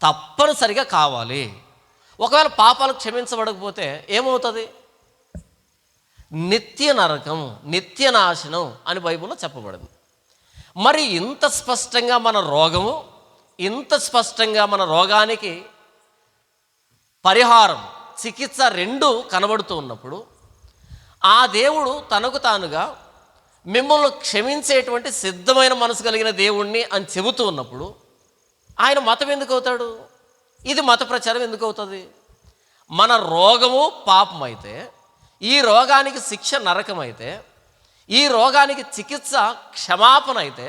తప్పనిసరిగా కావాలి. ఒకవేళ పాపాలు క్షమించబడకపోతే ఏమవుతుంది? నిత్య నరకం, నిత్య నాశనం అని బైబిల్లో చెప్పబడింది. మరి ఇంత స్పష్టంగా మన రోగము, ఇంత స్పష్టంగా మన రోగానికి పరిహారం, చికిత్స రెండు కనబడుతూ ఉన్నప్పుడు, ఆ దేవుడు తనకు తానుగా మిమ్మల్ని క్షమించేటువంటి సిద్ధమైన మనసు కలిగిన దేవుణ్ణి అని చెబుతూ ఉన్నప్పుడు ఆయన మతం ఎందుకు అవుతాడు? ఇది మత ప్రచారం ఎందుకు అవుతుంది? మన రోగము పాపం అయితే, ఈ రోగానికి శిక్ష నరకం అయితే, ఈ రోగానికి చికిత్స క్షమాపణ అయితే,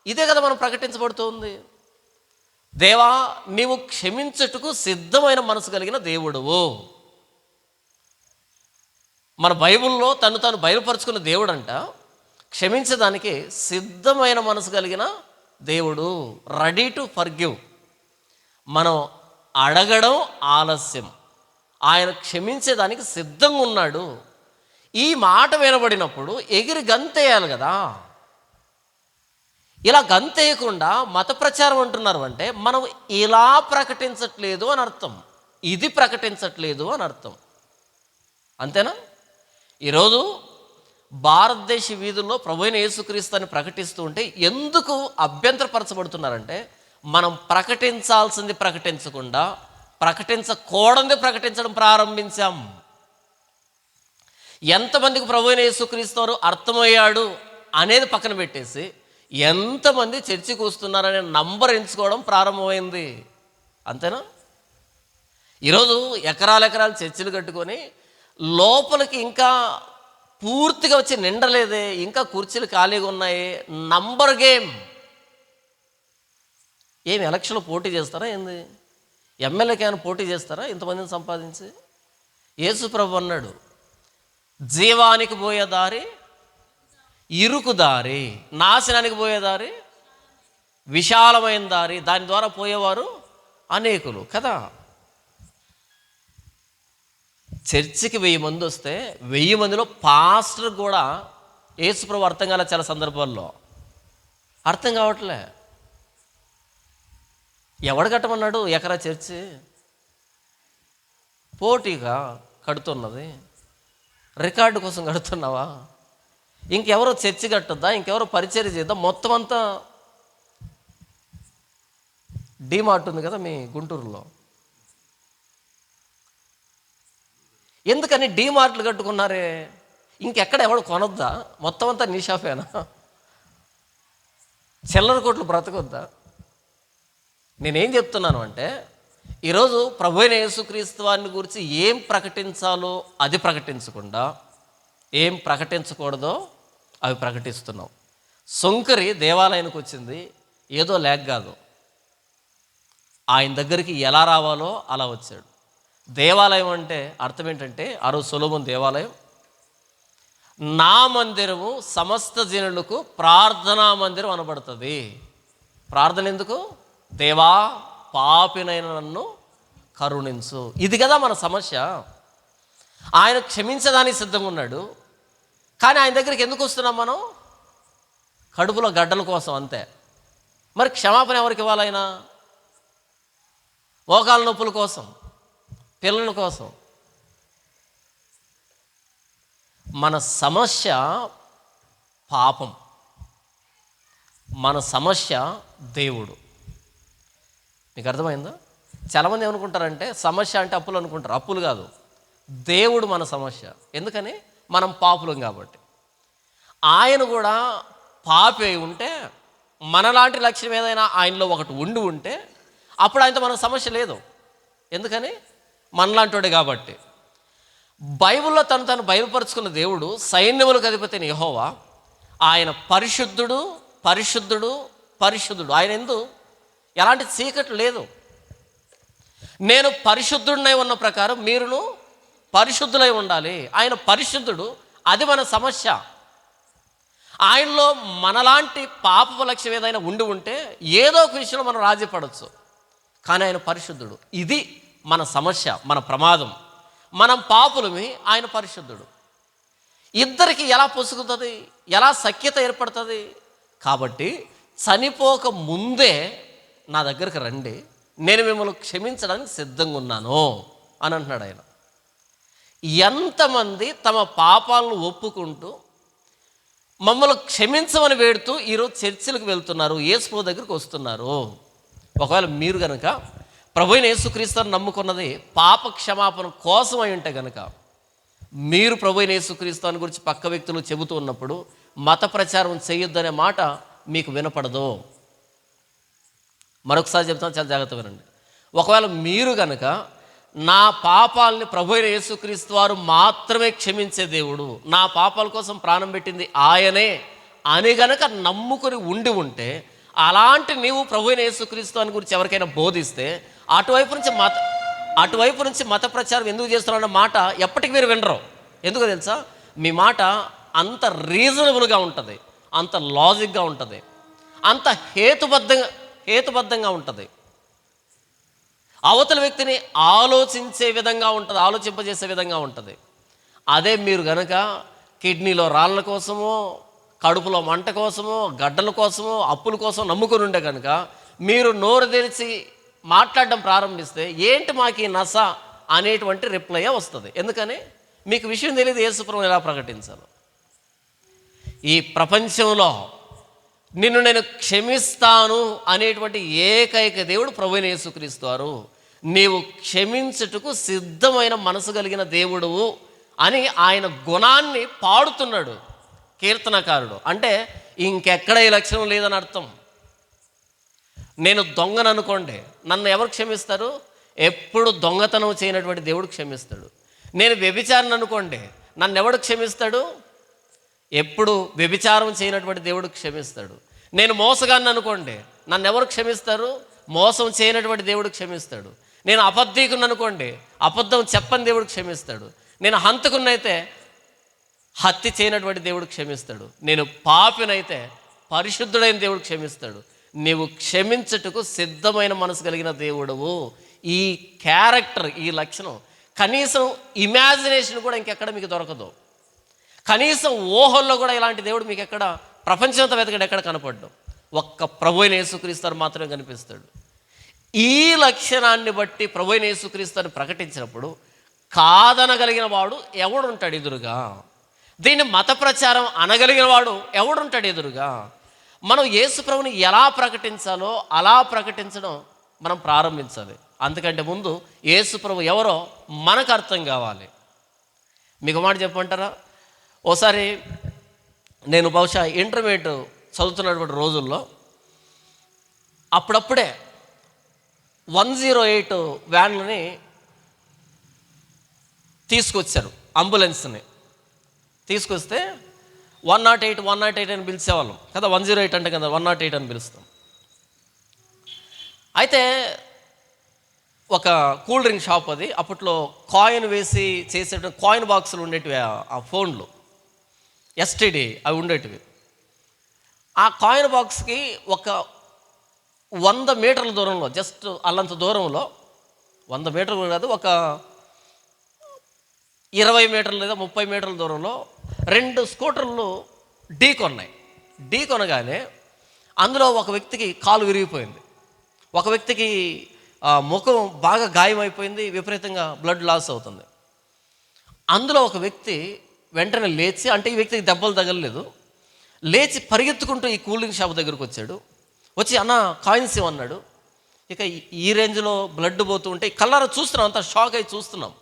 ఇదే కదా మనం ప్రకటించబడుతుంది. దేవా, నీవు క్షమించుటకు సిద్ధమైన మనసు కలిగిన దేవుడువు. మన బైబిల్లో తను బయలుపరుచుకున్న దేవుడంట క్షమించడానికి సిద్ధమైన మనసు కలిగిన దేవుడు, రెడీ టు ఫర్గివ్. మనం అడగడం ఆలస్యం, ఆయన క్షమించేదానికి సిద్ధంగా ఉన్నాడు. ఈ మాట వినబడినప్పుడు ఎగిరి గంతేయాలి కదా. ఇలా గంతేయకుండా మత ప్రచారం అంటున్నారు అంటే మనం ఇలా ప్రకటించట్లేదు అని అర్థం, ఇది ప్రకటించట్లేదు అని అర్థం. అంతేనా? ఈరోజు భారతదేశ వీధుల్లో ప్రభువైన యేసుక్రీస్తుని ప్రకటిస్తూ ఉంటే ఎందుకు అభ్యంతరపరచబడుతున్నారంటే, మనం ప్రకటించాల్సింది ప్రకటించకుండా ప్రకటించకూడనిది ప్రకటించడం ప్రారంభించాం. ఎంతమందికి ప్రభువైన యేసుక్రీస్తు వారు అర్థమయ్యాడు అనేది పక్కన పెట్టేసి ఎంతమంది చర్చికి వస్తున్నారనే నంబర్ ఎంచుకోవడం ప్రారంభమైంది. అంతేనా? ఈరోజు ఎకరాలు చర్చిలు కట్టుకొని లోపలికి ఇంకా పూర్తిగా వచ్చి నిండలేదే, ఇంకా కుర్చీలు ఖాళీగా ఉన్నాయి, నంబర్ గేమ్. ఏమి ఎలక్షన్లో పోటీ చేస్తారా ఏంది? ఎమ్మెల్యేకి ఏమైనా పోటీ చేస్తారా ఇంతమందిని సంపాదించి? యేసు ప్రభు అన్నాడు, జీవానికి పోయే దారి ఇరుకు దారి, నాశనానికి పోయే దారి విశాలమైన దారి, దాని ద్వారా పోయేవారు అనేకులు కదా. చర్చికి 1000 మంది వస్తే 1000 మందిలో పాస్టర్ కూడా యేసుప్రభు అర్థం కాలే. చాలా సందర్భాల్లో అర్థం కావట్లే. ఎవడు కట్టమన్నాడు ఎకరా చర్చి? పోటీగా కడుతున్నది, రికార్డు కోసం కడుతున్నావా? ఇంకెవరో చర్చి కట్టొద్దా? ఇంకెవరో పరిచర్య చేద్దాం? మొత్తం అంతా డీమార్ట్ ఉంది కదా మీ గుంటూరులో, ఎందుకని డీమార్ట్లు కట్టుకున్నారే? ఇంకెక్కడ ఎవడు కొనొద్దా? మొత్తం అంతా నీ షాపేనా? చిల్లర కొట్లు బ్రతకొద్దా? నేనేం చెప్తున్నాను అంటే, ఈరోజు ప్రభువైన యేసుక్రీస్తు వారిని గురించి ఏం ప్రకటించాలో అది ప్రకటించకుండా ఏం ప్రకటించకూడదో అవి ప్రకటిస్తున్నాం. సొంకరి దేవాలయానికి వచ్చింది ఏదో లేక కాదు, ఆయన దగ్గరికి ఎలా రావాలో అలా వచ్చాడు. దేవాలయం అంటే అర్థం ఏంటంటే, ఆ రోజు సొలొమోను దేవాలయం, నా మందిరము సమస్త జనులకు ప్రార్థనా మందిరం అనబడుతుంది. ప్రార్థన ఎందుకు? దేవా, పాపినైన నన్ను కరుణించు. ఇది కదా మన సమస్య. ఆయన క్షమించడానికి సిద్ధంగా ఉన్నాడు, కానీ ఆయన దగ్గరికి ఎందుకు వస్తున్నాం మనం? కడుపులో గడ్డల కోసం, అంతే. మరి క్షమాపణ ఎవరికి ఇవ్వాలైనా? మోకాళ్ళ నొప్పుల కోసం, పిల్లల కోసం. మన సమస్య పాపం, మన సమస్య దేవుడు. మీకు అర్థమైందా? చాలామంది ఏమనుకుంటారంటే సమస్య అంటే అప్పులు అనుకుంటారు. అప్పులు కాదు, దేవుడు మన సమస్య. ఎందుకని? మనం పాపులం కాబట్టి. ఆయన కూడా పాపి అయి ఉంటే, మనలాంటి లక్షణం ఏదైనా ఆయనలో ఒకటి ఉండి ఉంటే అప్పుడు ఆయనతో మనకు సమస్య లేదు. ఎందుకని? మనలాంటోడే కాబట్టి. బైబిల్లో తను బయలుపరుచుకున్న దేవుడు సైన్యములకు అధిపతి యెహోవా, ఆయన పరిశుద్ధుడు, పరిశుద్ధుడు, పరిశుద్ధుడు. ఆయన యందు ఎలాంటి చీకటి లేదు. నేను పరిశుద్ధుడినై ఉన్న ప్రకారం మీరును పరిశుద్ధులై ఉండాలి. ఆయన పరిశుద్ధుడు, అది మన సమస్య. ఆయనలో మనలాంటి పాపపు లక్ష్యం ఏదైనా ఉండి ఉంటే ఏదో ఒక విషయంలో మనం రాజీ పడవచ్చు. కానీ ఆయన పరిశుద్ధుడు, ఇది మన సమస్య, మన ప్రమాదం. మనం పాపులమి, ఆయన పరిశుద్ధుడు. ఇద్దరికి ఎలా పొసుగుతుంది, ఎలా సఖ్యత ఏర్పడుతుంది? కాబట్టి చనిపోక ముందే నా దగ్గరికి రండి, నేను మిమ్మల్ని క్షమించడానికి సిద్ధంగా ఉన్నాను అని అంటున్నాడు ఆయన. ఎంతమంది తమ పాపాలను ఒప్పుకుంటూ మమ్మల్ని క్షమించమని వేడుతూ ఈరోజు చర్చిలకు వెళ్తున్నారు, యేసు దగ్గరికి వస్తున్నారు. ఒకవేళ మీరు కనుక ప్రభువైన యేసుక్రీస్తుని నమ్ముకున్నది పాప క్షమాపణ కోసం అయి ఉంటే కనుక, మీరు ప్రభువైన యేసుక్రీస్తుని గురించి పక్క వ్యక్తులు చెబుతూ ఉన్నప్పుడు మత ప్రచారం చేయొద్దనే మాట మీకు వినపడదు. మరొకసారి చెప్తాను, చాలా జాగ్రత్త వినండి. ఒకవేళ మీరు కనుక నా పాపాలని ప్రభువైన యేసుక్రీస్తు వారు మాత్రమే క్షమించే దేవుడు, నా పాపాల కోసం ప్రాణం పెట్టింది ఆయనే అని గనక నమ్ముకొని ఉండి ఉంటే, అలాంటి నీవు ప్రభువైన యేసుక్రీస్తు అని గురించి ఎవరికైనా బోధిస్తే అటువైపు నుంచి మత ప్రచారం ఎందుకు చేస్తున్నారన్న మాట ఎప్పటికీ మీరు వినరు. ఎందుకో తెలుసా? మీ మాట అంత రీజనబుల్గా ఉంటుంది, అంత లాజిక్గా ఉంటుంది, అంత హేతుబద్ధంగా ఉంటుంది, అవతల వ్యక్తిని ఆలోచించే విధంగా ఉంటుంది, ఆలోచింపజేసే విధంగా ఉంటుంది. అదే మీరు కనుక కిడ్నీలో రాళ్ళ కోసమో, కడుపులో మంట కోసమో, గడ్డల కోసమో, అప్పుల కోసం నమ్ముకొని ఉండే కనుక మీరు నోరు తెరిచి మాట్లాడడం ప్రారంభిస్తే ఏంటి మాకు ఈ నస అనేటువంటి రిప్లై వస్తుంది. ఎందుకని? మీకు విషయం తెలియదు యేసుప్రభువుని ఎలా ప్రకటించాలో. ఈ ప్రపంచంలో నిన్ను నేను క్షమిస్తాను అనేటువంటి ఏకైక దేవుడు ప్రభువైన యేసుక్రీస్తు వారు. నీవు క్షమించుటకు సిద్ధమైన మనసు కలిగిన దేవుడు అని ఆయన గుణాన్ని పాడుతున్నాడు కీర్తనకారుడు. అంటే ఇంకెక్కడ ఈ లక్షణం లేదని అర్థం. నేను దొంగను అనుకోండి, నన్ను ఎవరు క్షమిస్తారు? ఎప్పుడు దొంగతనం చేయనటువంటి దేవుడు క్షమిస్తాడు. నేను వ్యభిచారిని అనుకోండి, నన్ను ఎవడు క్షమిస్తాడు? ఎప్పుడు వ్యభిచారం చేయనటువంటి దేవుడు క్షమిస్తాడు. నేను మోసగాన్ని అనుకోండి, నన్ను ఎవరు క్షమిస్తారు? మోసం చేయనటువంటి దేవుడు క్షమిస్తాడు. నేను అబద్ధీకుని అనుకోండి, అబద్ధం చెప్పని దేవుడు క్షమిస్తాడు. నేను హంతకున్నైతే హత్య చేయనటువంటి దేవుడు క్షమిస్తాడు. నేను పాపినైతే పరిశుద్ధుడైన దేవుడు క్షమిస్తాడు. నీవు క్షమించుటకు సిద్ధమైన మనసు కలిగిన దేవుడవు. ఈ క్యారెక్టర్, ఈ లక్షణం కనీసం ఇమాజినేషన్ కూడా ఇంకెక్కడ మీకు దొరకదు. కనీసం ఊహల్లో కూడా ఇలాంటి దేవుడు మీకు ఎక్కడ, ప్రపంచంతో వెతకడు, ఎక్కడ కనపడ్డు. ఒక్క ప్రభువైన యేసుక్రీస్తు మాత్రమే కనిపిస్తాడు. ఈ లక్షణాన్ని బట్టి ప్రభువైన యేసుక్రీస్తుని ప్రకటించినప్పుడు కాదనగలిగిన వాడు ఎవడుంటాడు ఎదురుగా? దీన్ని మత ప్రచారం అనగలిగిన వాడు ఎవడుంటాడు ఎదురుగా? మనం యేసు ప్రభుని ఎలా ప్రకటించాలో అలా ప్రకటించడం మనం ప్రారంభించాలి. అందుకంటే ముందు యేసు ప్రభు ఎవరో మనకు అర్థం కావాలి. మీకు మాట చెప్పమంటారా? ఓసారి నేను బహుశా ఇంటర్మీడియట్ చదువుతున్నటువంటి రోజుల్లో అప్పుడప్పుడే 108 వ్యాన్లని తీసుకొచ్చారు, అంబులెన్స్ని తీసుకొస్తే 108 అని పిలిచేవాళ్ళం కదా. 108 అంటే కదా 108 అని పిలుస్తాం. అయితే ఒక కూల్ డ్రింక్ షాప్ అది. అప్పట్లో కాయిన్ వేసి చేసేటువంటి కాయిన్ బాక్సులు ఉండేటివి, ఆ ఫోన్లు ఎస్టీడీ అవి ఉండేటివి. ఆ కాయిన్ బాక్స్కి ఒక 100 మీటర్ల దూరంలో, జస్ట్ అల్లంత దూరంలో, 100 మీటర్లు కాదు, ఒక 20 మీటర్లు లేదా 30 మీటర్ల దూరంలో 2 స్కూటర్లు ఢీ కొనగానే అందులో ఒక వ్యక్తికి కాలు విరిగిపోయింది, ఒక వ్యక్తికి ముఖం బాగా గాయమైపోయింది, విపరీతంగా బ్లడ్ లాస్ అవుతుంది. అందులో ఒక వ్యక్తి వెంటనే లేచి, అంటే ఈ వ్యక్తికి దెబ్బలు తగలలేదు, లేచి పరిగెత్తుకుంటూ ఈ కూల్ డ్రింక్ షాప్ దగ్గరకు వచ్చాడు. వచ్చి అన్న కాయిన్స్ ఇవ్వన్నాడు. ఇక ఈ రేంజ్లో బ్లడ్ పోతూ ఉంటే కళ్ళారా చూస్తున్నాం, అంతా షాక్ అయి చూస్తున్నాం.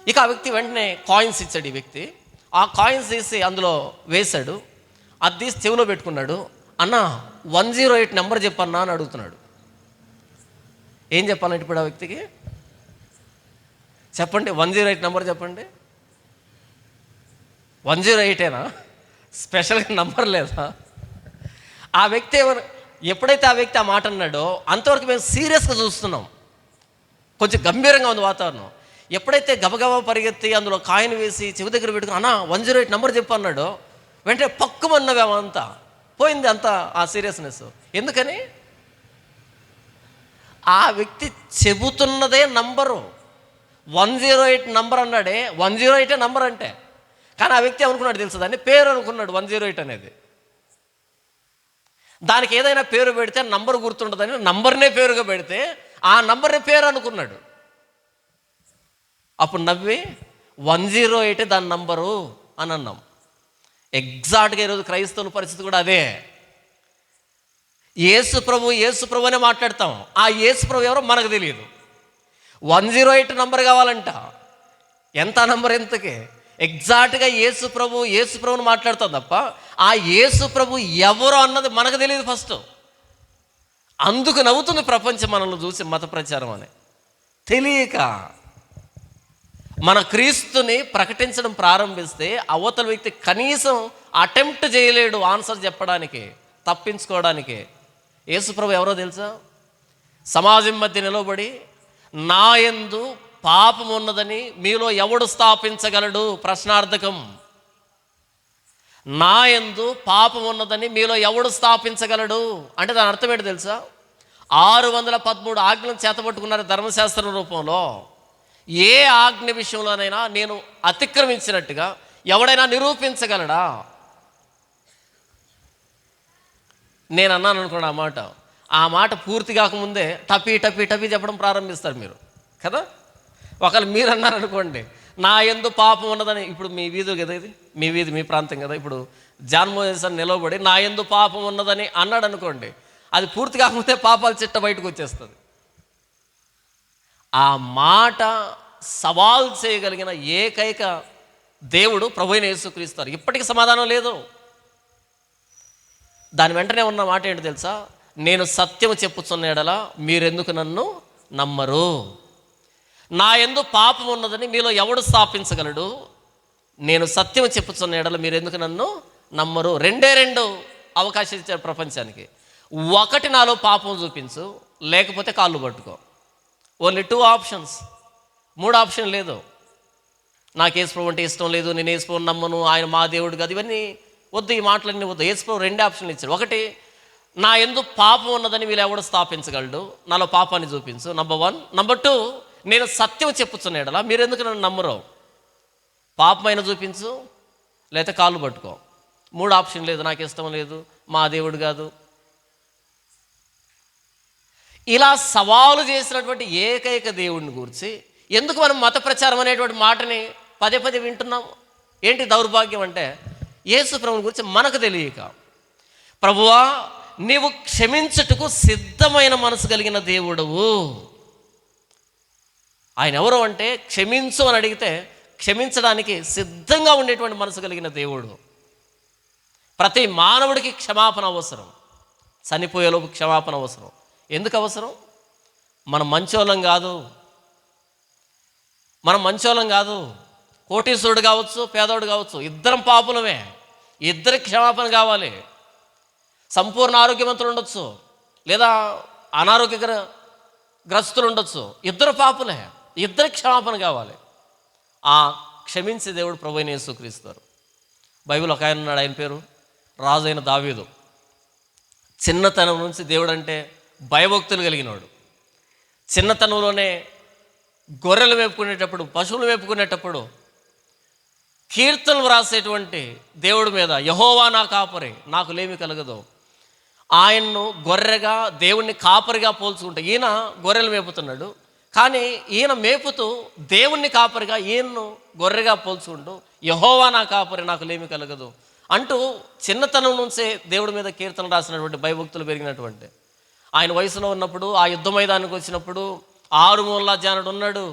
ఇక ఆ వ్యక్తి వెంటనే కాయిన్స్ ఇచ్చాడు. ఈ వ్యక్తి ఆ కాయిన్స్ తీసి అందులో వేశాడు, అది తీసి చెవిలో పెట్టుకున్నాడు. అన్న 108 నెంబర్ చెప్పన్నా అని అడుగుతున్నాడు. ఏం చెప్పాలంటే ఇప్పుడు ఆ వ్యక్తికి చెప్పండి, 108 నెంబర్ చెప్పండి. 108ఏనా? స్పెషల్గా నంబర్ లేదా? ఆ వ్యక్తి ఎప్పుడైతే ఆ వ్యక్తి ఆ మాట అన్నాడో అంతవరకు మేము సీరియస్గా చూస్తున్నాం, కొంచెం గంభీరంగా ఉంది వాతావరణం. ఎప్పుడైతే గబగబా పరిగెత్తి అందులో కాయిన్ వేసి చెవి దగ్గర పెట్టుకుని అన్నా 108 నెంబర్ చెప్పు అన్నాడో, వెంటనే పక్కుమన్నవేమంతా పోయింది, అంతా ఆ సీరియస్నెస్. ఎందుకని? ఆ వ్యక్తి చెబుతున్నదే నంబరు 108 నంబర్ అన్నాడే, 108 నంబర్ అంటే. కానీ ఆ వ్యక్తి అనుకున్నాడు తెలుసు, దాన్ని పేరు అనుకున్నాడు 108 అనేది. దానికి ఏదైనా పేరు పెడితే నంబర్ గుర్తుండదని నంబర్నే పేరుగా పెడితే ఆ నంబర్ని పేరు అనుకున్నాడు. అప్పుడు నవ్వి 108 దాని నంబరు అని అన్నాం. ఎగ్జాక్ట్గా ఈరోజు క్రైస్తవుల పరిస్థితి కూడా అదే. యేసు ప్రభు అనే మాట్లాడతాం, ఆ యేసు ప్రభు ఎవరో మనకు తెలియదు. 108 నంబర్ కావాలంట. ఎంత నంబర్ ఎంతకి? ఎగ్జాక్ట్గా యేసు ప్రభుని మాట్లాడతాం తప్ప ఆ యేసు ప్రభు ఎవరో అన్నది మనకు తెలియదు ఫస్ట్. అందుకు నవ్వుతుంది ప్రపంచం మనల్ని చూసి, మత ప్రచారం అని. తెలియక మన క్రీస్తుని ప్రకటించడం ప్రారంభిస్తే అవతల వ్యక్తి కనీసం అటెంప్ట్ చేయలేడు ఆన్సర్ చెప్పడానికి, తప్పించుకోవడానికి. యేసుప్రభు ఎవరో తెలుసా? సమాజం మధ్య నిలబడి నా యందు పాపం ఉన్నదని మీలో ఎవడు స్థాపించగలడు? ప్రశ్నార్థకం. నా యందు పాపం ఉన్నదని మీలో ఎవడు స్థాపించగలడు అంటే దాని అర్థం ఏంటి తెలుసా? 613 ఆజ్ఞలను చేతపట్టుకున్నారు ధర్మశాస్త్రం రూపంలో. ఏ ఆజ్ఞ విషయంలోనైనా నేను అతిక్రమించినట్టుగా ఎవడైనా నిరూపించగలడా? నేను అన్నాను అనుకోండి ఆ మాట పూర్తి కాకముందే టపీ టపీ టపీ చెప్పడం ప్రారంభిస్తారు మీరు కదా. ఒకవేళ మీరు అన్నారనుకోండి నా యందు పాపం ఉన్నదని, ఇప్పుడు మీ వీధి కదా, ఇది మీ వీధి మీ ప్రాంతం కదా, ఇప్పుడు జాన్మోహన్ నిలవబడి నా యందు పాపం ఉన్నదని అన్నాడు అనుకోండి, అది పూర్తి కాకముందే పాపాల చిట్ట బయటకు వచ్చేస్తుంది. ఆ మాట సవాల్ చేయగలిగిన ఏకైక దేవుడు ప్రభువైన యేసుక్రీస్తు. ఇప్పటికీ సమాధానం లేదు. దాని వెంటనే ఉన్న మాట ఏంటి తెలుసా? నేను సత్యము చెప్పుచున్న ఎడల మీరెందుకు నన్ను నమ్మరు? నా యందు పాపం ఉన్నదని మీలో ఎవడు స్థాపించగలడు? నేను సత్యము చెప్పుచున్న ఎడల మీరెందుకు నన్ను నమ్మరు? రెండు అవకాశం ఇచ్చారు ప్రపంచానికి. ఒకటి నాలో పాపం చూపించు, లేకపోతే కాళ్ళు పట్టుకో. Only 2 options. 3 ఆప్షన్ లేదు. నాకు యేసుప్రభు అంటే ఇష్టం లేదు, నేను యేసుప్రభుని నమ్మను, ఆయన మా దేవుడు కాదు, ఇవన్నీ వద్దు, ఈ మాటలన్నీ వద్దు. యేసుప్రభు 2 ఆప్షన్లు ఇచ్చారు. ఒకటి, నా యందు పాపం ఉన్నదని వీళ్ళు ఎవడు స్థాపించగలడు, నాలో పాపాన్ని చూపించు, నంబర్ 1. నంబర్ 2, నేను సత్యం చెప్పుచున్నాడలా మీరెందుకు నన్ను నమ్మరు? పాపమైన చూపించు, లేకపోతే కాళ్ళు పట్టుకో. 3 ఆప్షన్ లేదు. నాకు ఇష్టం లేదు, మా దేవుడు కాదు. ఇలా సవాలు చేసినటువంటి ఏకైక దేవుడిని గురించి ఎందుకు మనం మత ప్రచారం అనేటువంటి మాటని పదే పదే వింటున్నాం? ఏంటి దౌర్భాగ్యం అంటే, యేసు ప్రభువుని గురించి మనకు తెలియక. ప్రభువా, నీవు క్షమించుటకు సిద్ధమైన మనసు కలిగిన దేవుడవు. ఆయన ఎవరు అంటే, క్షమించు అని అడిగితే క్షమించడానికి సిద్ధంగా ఉండేటువంటి మనసు కలిగిన దేవుడు. ప్రతి మానవుడికి క్షమాపణ అవసరం, చనిపోయేలోపు క్షమాపణ అవసరం. ఎందుకు అవసరం? మనం మంచోళ్ళం కాదు. కోటీశ్వరుడు కావచ్చు, పేదోడు కావచ్చు, ఇద్దరం పాపులమే. ఇద్దరికి క్షమాపణ కావాలి. సంపూర్ణ ఆరోగ్యవంతులు ఉండొచ్చు, లేదా గ్రస్తులు ఉండొచ్చు, ఇద్దరు పాపులే. ఇద్దరికి క్షమాపణ కావాలి. ఆ క్షమించే దేవుడు ప్రభువైన యేసుక్రీస్తు. బైబిల్ ఒక ఆయన ఉన్నాడు, ఆయన పేరు రాజైన దావీదు. చిన్నతనం నుంచి దేవుడు అంటే భయభక్తులు కలిగినవాడు. చిన్నతనంలోనే గొర్రెలు వేపుకునేటప్పుడు, పశువులు వేపుకునేటప్పుడు కీర్తనలు వ్రాసేటువంటి దేవుడి మీద, యెహోవా నా కాపరి, నాకు లేమి కలగదు. ఆయన్ను గొర్రెగా, దేవుణ్ణి కాపరిగా పోల్చుకుంటే, ఈయన గొర్రెలు మేపుతున్నాడు, కానీ ఈయన మేపుతూ దేవుణ్ణి కాపరిగా, ఈయన్ను గొర్రెగా పోల్చుకుంటూ యెహోవా నా కాపరి, నాకు లేమి కలగదు అంటూ చిన్నతనం నుంచే దేవుడి మీద కీర్తనలు రాసినటువంటి భయభక్తులు పెరిగినటువంటి ఆయన వయసులో ఉన్నప్పుడు, ఆ యుద్ధ మైదానికి వచ్చినప్పుడు 6 మూలల జానుడు ఉన్నాడు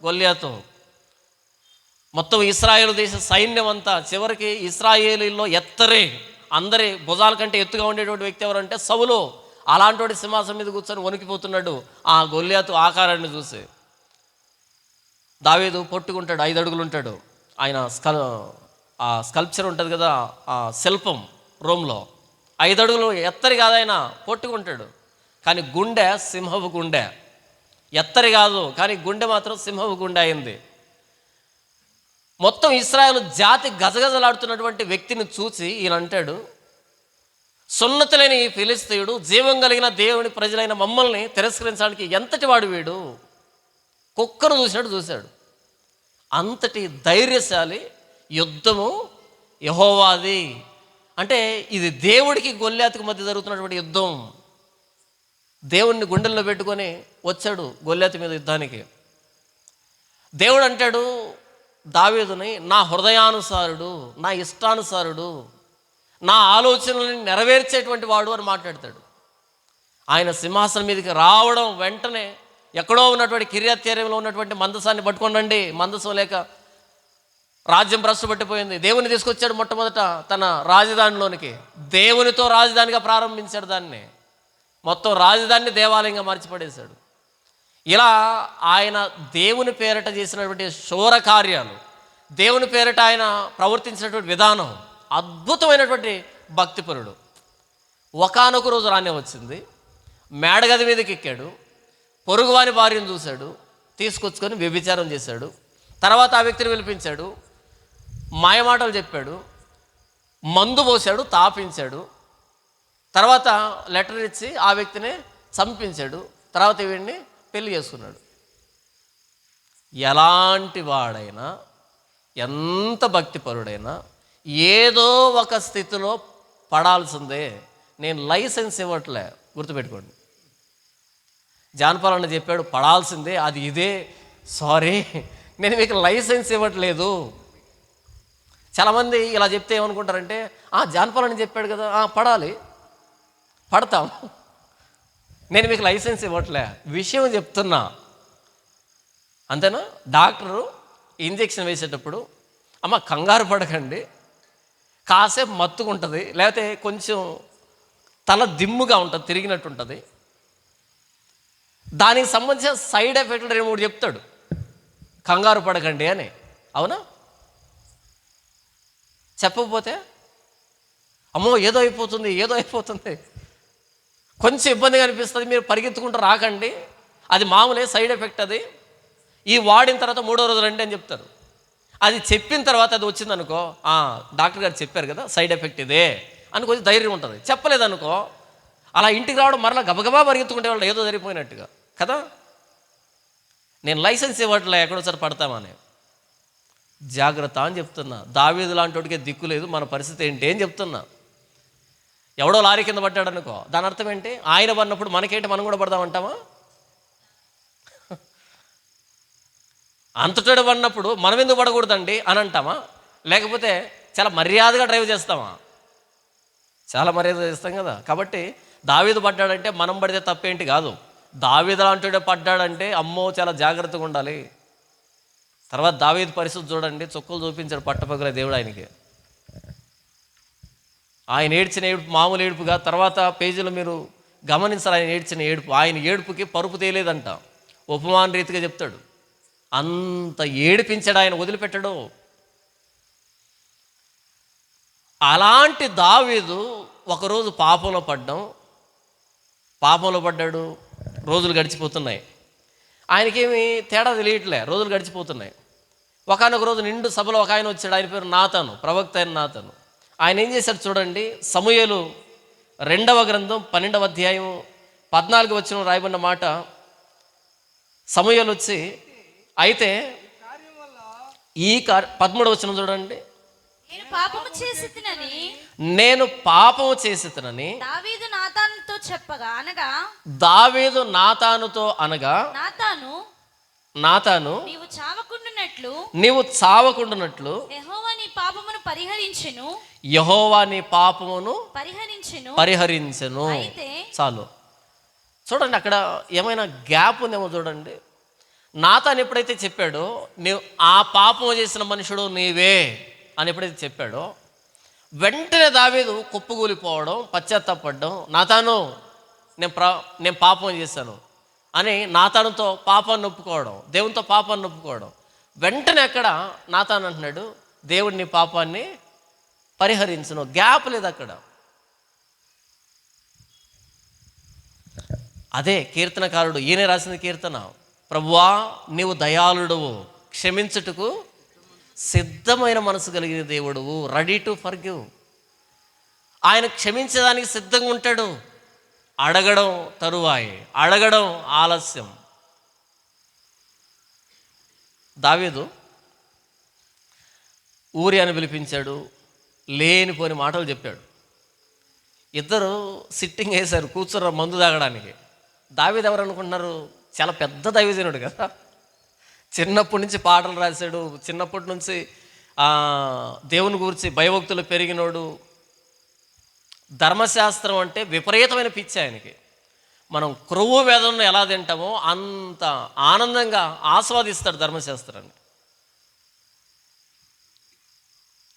గొల్యాతు. మొత్తం ఇశ్రాయేలు దేశ సైన్యం అంతా, చివరికి ఇశ్రాయేలీల్లో అందరి భుజాల కంటే ఎత్తుగా ఉండేటువంటి వ్యక్తి ఎవరంటే సౌలు. అలాంటి వాడి సింహాసనం మీద కూర్చొని వణికిపోతున్నాడు ఆ గొల్యాతు ఆకారాన్ని చూసి. దావీదు పొట్టుకుంటాడు, 5 అడుగులు ఉంటాడు. ఆయన ఆ స్కల్ప్చర్ ఉంటుంది కదా, ఆ శిల్పం రోమ్లో 5 అడుగులు ఎత్తరి కాదైనా పొట్టుకుంటాడు, కానీ గుండె సింహపు గుండె. ఎత్తరి కాదు కానీ గుండె మాత్రం సింహపు గుండె అయింది. మొత్తం ఇశ్రాయేలు జాతి గజగజలాడుతున్నటువంటి వ్యక్తిని చూసి ఈయన అంటాడు, సున్నతులైన ఈ ఫిలిస్తీయుడు జీవం కలిగిన దేవుని ప్రజలైన మమ్మల్ని తిరస్కరించడానికి ఎంతటి వాడు వీడు, కుక్కను చూసినట్టు చూశాడు. అంతటి ధైర్యశాలి. యుద్ధము యెహోవాది. అంటే ఇది దేవుడికి గొల్యాతుకు మధ్య జరుగుతున్నటువంటి యుద్ధం. దేవుణ్ణి గుండెల్లో పెట్టుకొని వచ్చాడు గొల్యాతు మీద యుద్ధానికి. దేవుడు అంటాడు దావీదుని, నా హృదయానుసారుడు, నా ఇష్టానుసారుడు, నా ఆలోచనలను నెరవేర్చేటువంటి వాడు అని మాట్లాడతాడు. ఆయన సింహాసనం మీదకి రావడం వెంటనే ఎక్కడో ఉన్నటువంటి కిర్యత్యరీంలో ఉన్నటువంటి మందసాన్ని పట్టుకోండి. మందసం లేక రాజ్యం భ్రష్టుపట్టిపోయింది. దేవుని తీసుకొచ్చాడు మొట్టమొదట తన రాజధానిలోనికి. దేవునితో రాజధానిగా ప్రారంభించాడు దాన్ని. మొత్తం రాజధానిని దేవాలయంగా మార్చిపడేశాడు. ఇలా ఆయన దేవుని పేరట చేసినటువంటి శూర కార్యాలు, దేవుని పేరట ఆయన ప్రవర్తించినటువంటి విధానం అద్భుతమైనటువంటి భక్తిపరుడు. ఒకానొక రోజు రానే వచ్చింది, మేడగది మీదకి ఎక్కాడు, పొరుగువాని భార్యను చూశాడు, తీసుకొచ్చుకొని వ్యభిచారం చేశాడు. తర్వాత ఆ వ్యక్తిని పిలిపించాడు, మాయమాటలు చెప్పాడు, మందు పోసాడు, తాపించాడు. తర్వాత లెటర్ ఇచ్చి ఆ వ్యక్తిని చంపించాడు. తర్వాత వీడిని పెళ్లి చేసుకున్నాడు. ఎలాంటి వాడైనా, ఎంత భక్తిపరుడైనా ఏదో ఒక స్థితిలో పడాల్సిందే. నేను లైసెన్స్ ఇవ్వట్లే, గుర్తుపెట్టుకోండి. జానపాలన్న చెప్పాడు పడాల్సిందే, అది ఇదే. సారీ, నేను మీకు లైసెన్స్ ఇవ్వట్లేదు. చాలామంది ఇలా చెప్తే ఏమనుకుంటారంటే, జానపాలన్న చెప్పాడు కదా, పడాలి, పడతాం. నేను మీకు లైసెన్స్ ఇవ్వట్లే, విషయం చెప్తున్నా, అంతేనా? డాక్టరు ఇంజెక్షన్ వేసేటప్పుడు, అమ్మ కంగారు పడకండి, కాసేపు మత్తుకుంటుంది, లేకపోతే కొంచెం తల దిమ్ముగా ఉంటుంది, తిరిగినట్టు ఉంటుంది, దానికి సంబంధించిన సైడ్ ఎఫెక్ట్లు 2-3 చెప్తాడు, కంగారు పడకండి అని. అవునా? చెప్పకపోతే అమ్మో ఏదో అయిపోతుంది, ఏదో అయిపోతుంది, కొంచెం ఇబ్బందిగా అనిపిస్తుంది, మీరు పరిగెత్తుకుంటూ రాకండి, అది మామూలే, సైడ్ ఎఫెక్ట్ అది, ఈ వాడిన తర్వాత 3వ రోజు రండి అని చెప్తారు. అది చెప్పిన తర్వాత అది వచ్చిందనుకో, డాక్టర్ గారు చెప్పారు కదా సైడ్ ఎఫెక్ట్ ఇదే అని కొంచెం ధైర్యం ఉంటుంది. చెప్పలేదనుకో, అలా ఇంటికి రావడం మరలా గబగబా పరిగెత్తుకుంటే వాళ్ళు ఏదో జరిగిపోయినట్టుగా కదా. నేను లైసెన్స్ ఇవ్వట్లే, ఎక్కడోసారి పడతామని. జాగ్రత్త అని చెప్తున్నా. దావీదు లాంటి వాడికే దిక్కు లేదు, మన పరిస్థితి ఏంటి అని చెప్తున్నా. ఎవడో లారీ కింద పడ్డాడు అనుకో, దాని అర్థం ఏంటి? ఆయన పడినప్పుడు మనకేంటి, మనం కూడా పడదామంటామా? అంతటోడు పడినప్పుడు మనం ఎందుకు పడకూడదండి అని అంటామా? లేకపోతే చాలా మర్యాదగా డ్రైవ్ చేస్తామా? చాలా మర్యాద చేస్తాం కదా. కాబట్టి దావీదు పడ్డాడంటే మనం పడితే తప్పేంటి కాదు. దావీదు లాంటి పడ్డాడంటే అమ్మో చాలా జాగ్రత్తగా ఉండాలి. తర్వాత దావీదు పరిస్థితి చూడండి, చుక్కలు చూపించాడు పట్టపగల దేవుడు ఆయనకి. ఆయన ఏడ్చిన ఏడుపు మామూలు ఏడుపుగా, తర్వాత పేజీలో మీరు గమనించాలి ఆయన ఏడ్చిన ఏడుపు. ఆయన ఏడుపుకి పరుపు తేలేదంట, ఉపమాన రీతిగా చెప్తాడు. అంత ఏడిపించాడు ఆయన, వదిలిపెట్టాడు. అలాంటి దావీదు ఒకరోజు పాపంలో పడ్డాడు. రోజులు గడిచిపోతున్నాయి, ఆయనకేమి తేడా తెలియట్లే, రోజులు గడిచిపోతున్నాయి. ఒకనొక రోజు నిండు సభలో ఒక ఆయన వచ్చాడు, ఆయన పేరు నాతాను, ప్రవక్త అయిన నాతాను. ఆయన ఏం చేశాడు చూడండి, సమూయేలు 2వ గ్రంథం 12వ అధ్యాయం 14 వచనం రాయబడిన మాట. సమూయేలు వచ్చి, అయితే ఈ 13వ వచనం చూడండి, నేను పాపము చేసితినని దావీదు నాతానుతో అనగా నాతాను నీవు చావకుండునట్లు యెహోవా నీ పాపమును పరిహరించెను. చాలు చూడండి, అక్కడ ఏమైనా గ్యాప్ ఉందేమో చూడండి. నాతాను ఎప్పుడైతే చెప్పాడో, నీవు ఆ పాపము చేసిన మనుషుడు నీవే అని ఎప్పుడైతే చెప్పాడో, వెంటనే దావీదు కుప్పగూలిపోవడం, పశ్చాత్తాపడడం. నాతాను నేను పాపం చేశాను అని నాతానుతో పాపాన్ని ఒప్పుకోవడం, దేవునితో పాపాన్ని ఒప్పుకోవడం. వెంటనే అక్కడ నాతాను అంటున్నాడు, దేవుడు నీ పాపాన్ని పరిహరించును. గ్యాప్ లేదు అక్కడ. అదే కీర్తనకారుడు ఈయన రాసిన కీర్తన, ప్రభువా నీవు దయాళుడవు, క్షమించుటకు సిద్ధమైన మనసు కలిగిన దేవుడువు, రెడీ టు ఫర్గివ్. ఆయన క్షమించడానికి సిద్ధంగా ఉంటాడు. అడగడం తరువాయి, అడగడం ఆలస్యం. దావీదు ఊరియాను పిలిపించాడు, లేనిపోని మాటలు చెప్పాడు. ఇద్దరు సిట్టింగ్ వేశారు, కూర్చున్నారు మందు తాగడానికి. దావీదు ఎవరు అనుకుంటున్నారు? చాలా పెద్ద దైవజనుడు కదా, చిన్నప్పటి నుంచి పాటలు రాశాడు, చిన్నప్పటి నుంచి దేవుని గురించి భయభక్తులు పెరిగినోడు. ధర్మశాస్త్రం అంటే విపరీతమైన పిచ్చి ఆయనకి. మనం క్రొవ్వు వేదనను ఎలా తింటామో అంత ఆనందంగా ఆస్వాదిస్తాడు ధర్మశాస్త్రాన్ని.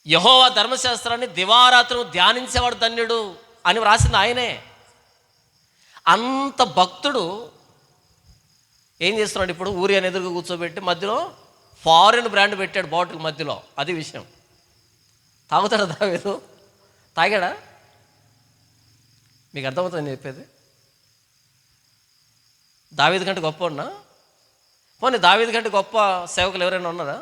యెహోవా ధర్మశాస్త్రాన్ని దివారాత్రులు ధ్యానించేవాడు ధన్యుడు అని వ్రాసింది ఆయనే. అంత భక్తుడు ఏం చేస్తున్నాడు? ఇప్పుడు ఊరియాని ఎదురుగా కూర్చోబెట్టి మధ్యలో ఫారిన్ బ్రాండ్ పెట్టాడు బాటిల్ మధ్యలో. అది విషయం. తాగుతాడా దావీదు? తాగాడా? మీకు అర్థమవుతుంది నేను చెప్పేది? దావీదు కంటే గొప్ప ఉన్నా? పోనీ దావీదు కంటే గొప్ప సేవకులు ఎవరైనా ఉన్నారా?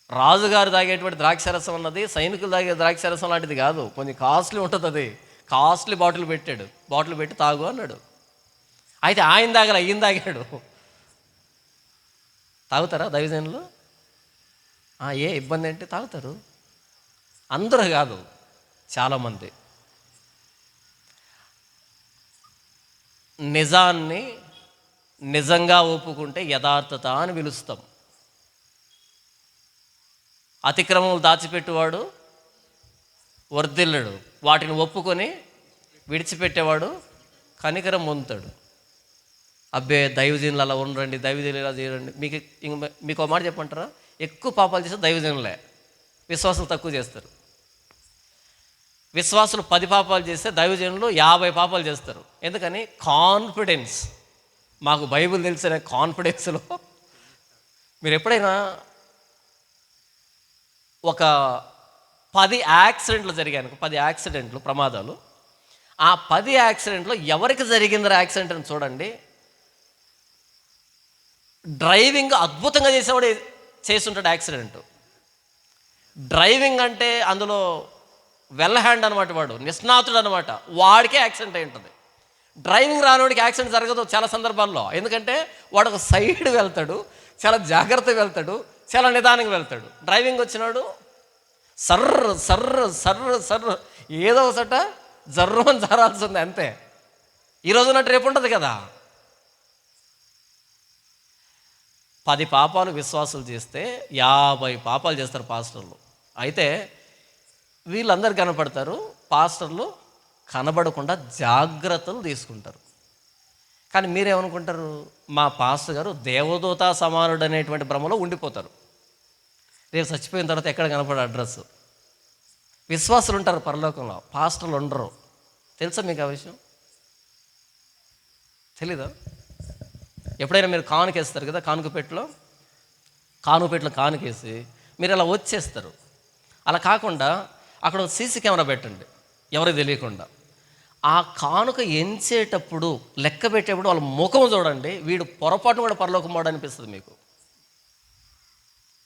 రాజుగారు తాగేటువంటి ద్రాక్షరసం ఉన్నది సైనికులు తాగే ద్రాక్షరసం లాంటిది కాదు, కొంచెం కాస్ట్లీ ఉంటుంది. అది కాస్ట్లీ బాటిల్ పెట్టాడు, బాటిల్ పెట్టి తాగు అన్నాడు. అయితే ఆయన తాగల, ఈయన తాగాడు. తాగుతారా దైవజనులు? ఏ ఇబ్బంది అంటే తాగుతారు. అందరూ కాదు, చాలామంది. నిజాన్ని నిజంగా ఒప్పుకుంటే యథార్థత అని పిలుస్తాం. అతిక్రమములు దాచిపెట్టేవాడు వర్ధిల్లడు, వాటిని ఒప్పుకొని విడిచిపెట్టేవాడు కనికరం పొందుతాడు. అబ్బే దైవజనులు అలా ఉండరండి, దైవజనులు ఇలా చేయరండి. మీకు ఒక మాట చెప్పమంటారా? ఎక్కువ పాపాలు చేస్తే దైవజనులే, విశ్వాసులు తక్కువ చేస్తారు. విశ్వాసులు 10 పాపాలు చేస్తే దైవజనులు 50 పాపాలు చేస్తారు. ఎందుకని? కాన్ఫిడెన్స్. మాకు బైబిల్ తెలిసిన కాన్ఫిడెన్స్లో మీరు ఎప్పుడైనా ఒక 10 యాక్సిడెంట్లు జరిగాను, 10 యాక్సిడెంట్లు ప్రమాదాలు, ఆ 10 యాక్సిడెంట్లో ఎవరికి జరిగిందో యాక్సిడెంట్ అని చూడండి. డ్రైవింగ్ అద్భుతంగా చేసేవాడు చేస్తుంటాడు యాక్సిడెంట్. డ్రైవింగ్ అంటే అందులో వెల్ హ్యాండ్ అనమాట, వాడు నిష్ణాతుడు అనమాట, వాడికే యాక్సిడెంట్ అయి ఉంటుంది. డ్రైవింగ్ రానివాడికి యాక్సిడెంట్ జరగదు చాలా సందర్భాల్లో. ఎందుకంటే వాడు ఒక సైడ్ వెళ్తాడు, చాలా జాగ్రత్తగా వెళ్తాడు, చాలా నిదానంగా వెళ్తాడు. డ్రైవింగ్ వచ్చినాడు సర్ర సర్ర సర్ర సర్ర ఏదో ఒకట జర్రమని జరాల్సింది అంతే. ఈరోజు ఉన్నట్టు రేపు ఉంటుంది కదా. 10 పాపాలు విశ్వాసులు చేస్తే 50 పాపాలు చేస్తారు పాస్టర్లు. అయితే వీళ్ళందరూ కనపడతారు, పాస్టర్లు కనబడకుండా జాగ్రత్తలు తీసుకుంటారు. కానీ మీరేమనుకుంటారు? మా పాస్టర్ గారు దేవదూత సమానుడు అనేటువంటి భ్రమలో ఉండిపోతారు. రేపు చచ్చిపోయిన తర్వాత ఎక్కడ కనపడే అడ్రస్. విశ్వాసులు ఉంటారు పరలోకంలో, పాస్టర్లు ఉండరు. తెలుసా మీకు ఆ విషయం? తెలీదా? ఎప్పుడైనా మీరు కానుకేస్తారు కదా, కానుకపెట్టలో కానుకేసి మీరు అలా వచ్చేస్తారు. అలా కాకుండా అక్కడ సీసీ కెమెరా పెట్టండి, ఎవరికి తెలియకుండా. ఆ కానుక ఎంచేటప్పుడు లెక్క పెట్టేటప్పుడు వాళ్ళ ముఖం చూడండి, వీడు పొరపాటు కూడా పరలోకం వాడు అనిపిస్తుంది మీకు.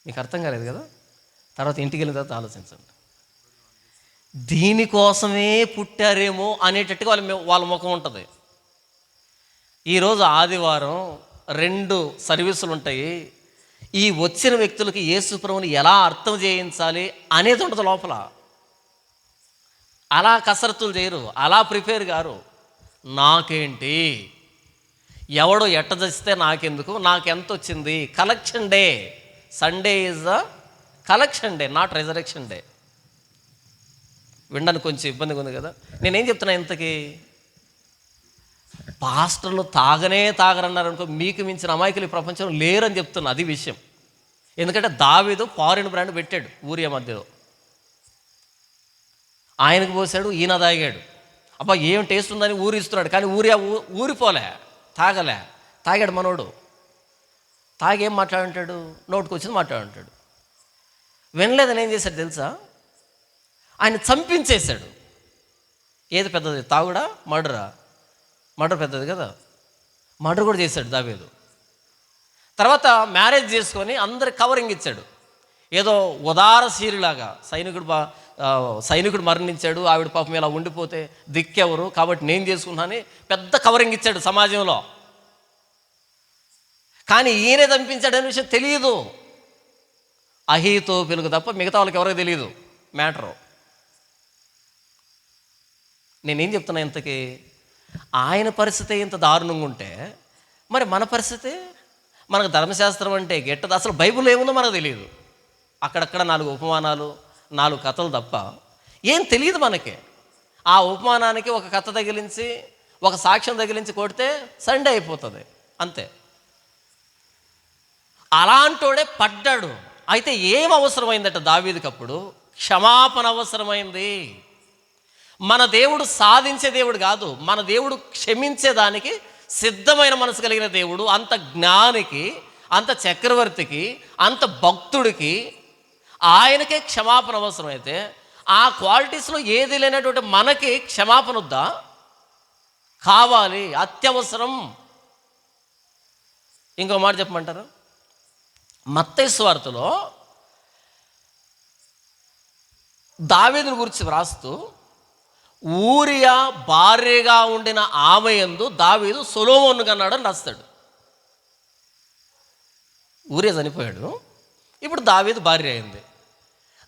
మీకు అర్థం కాలేదు కదా? తర్వాత ఇంటికి వెళ్ళిన తర్వాత ఆలోచించండి. దీనికోసమే పుట్టారేమో అనేటట్టుగా వాళ్ళ ముఖం ఉంటుంది. ఈరోజు ఆదివారం 2 సర్వీసులు ఉంటాయి. ఈ వచ్చిన వ్యక్తులకి యేసు ప్రభువుని ఎలా అర్థం చేయించాలి అనేది ఉంటుంది లోపల. అలా కసరత్తులు చేయరు, అలా ప్రిపేర్ గారు. నాకేంటి, ఎవడో ఎట్ట చచ్చితే నాకెందుకు, నాకెంత వచ్చింది. Collection day, Sunday is the collection day, not resurrection day. వినడానికి కొంచెం ఇబ్బందిగా ఉంది కదా. నేనేం చెప్తున్నా, ఇంతకీ పాస్టర్లు తాగరన్నారు అనుకో, మీకు మించిన అమాయకులు ఈ ప్రపంచంలో లేరని చెప్తున్నా. అది విషయం. ఎందుకంటే దావీదు ఫారిన్ బ్రాండ్ పెట్టాడు ఊరియా మధ్యలో, ఆయనకు పోసాడు, ఈయన తాగాడు. అబ్బా ఏం టేస్ట్ ఉందని ఊరిస్తున్నాడు, కానీ ఊరియా ఊరిపోలే, తాగలే, తాగాడు మనోడు. తాగి ఏం మాట్లాడుంటాడు, నోటికి వచ్చింది మాట్లాడుంటాడు. వినలేదని ఏం చేశాడు తెలుసా, ఆయన చంపించేశాడు. ఏది పెద్దది, తాగుడా మర్డరా? మర్డర్ పెద్దది కదా, మర్డర్ కూడా చేశాడు దావీదు. తర్వాత మ్యారేజ్ చేసుకొని అందరికి కవరింగ్ ఇచ్చాడు. ఏదో ఉదారశీరులాగా సైనికుడు మరణించాడు, ఆవిడ పాపం ఇలా ఉండిపోతే దిక్కెవరు, కాబట్టి నేను చేసుకున్నానని పెద్ద కవరింగ్ ఇచ్చాడు సమాజంలో. కానీ ఈయనే చంపించాడనే విషయం తెలియదు. అహీతోపెలుకు తప్ప మిగతా వాళ్ళకి ఎవరికి తెలియదు మ్యాటరు. నేనేం చెప్తున్నా, ఇంతకీ ఆయన పరిస్థితి ఇంత దారుణంగా ఉంటే మరి మన పరిస్థితి? మనకు ధర్మశాస్త్రం అంటే గెట్టదు, అసలు బైబిల్ ఏముందో మనకు తెలియదు. అక్కడక్కడ 4 ఉపమానాలు 4 కథలు తప్ప ఏం తెలియదు మనకి. ఆ ఉపమానానికి ఒక కథ తగిలించి ఒక సాక్ష్యం తగిలించి కొడితే సండే అయిపోతుంది అంతే. అలాంటోడే పడ్డాడు. అయితే ఏం అవసరమైందట దావీదుకి? అప్పుడు క్షమాపణ అవసరమైంది. మన దేవుడు సాధించే దేవుడు కాదు, మన దేవుడు క్షమించేదానికి సిద్ధమైన మనసు కలిగిన దేవుడు. అంత జ్ఞానికి, అంత చక్రవర్తికి, అంత భక్తుడికి ఆయనకే క్షమాపణ అవసరమైతే ఆ క్వాలిటీస్లో ఏది లేనటువంటి మనకి క్షమాపణ వద్దా? కావాలి, అత్యవసరం. ఇంకో మాట చెప్పమంటారు, మత్తయి సువార్తలో దావీదుని గురించి వ్రాస్తూ ఊరియా భార్యగా ఉండిన ఆమె యందు దావీదు సొలొమోను కన్నాడని రాస్తాడు. ఊరియా చనిపోయాడు, ఇప్పుడు దావీదు భార్య అయింది.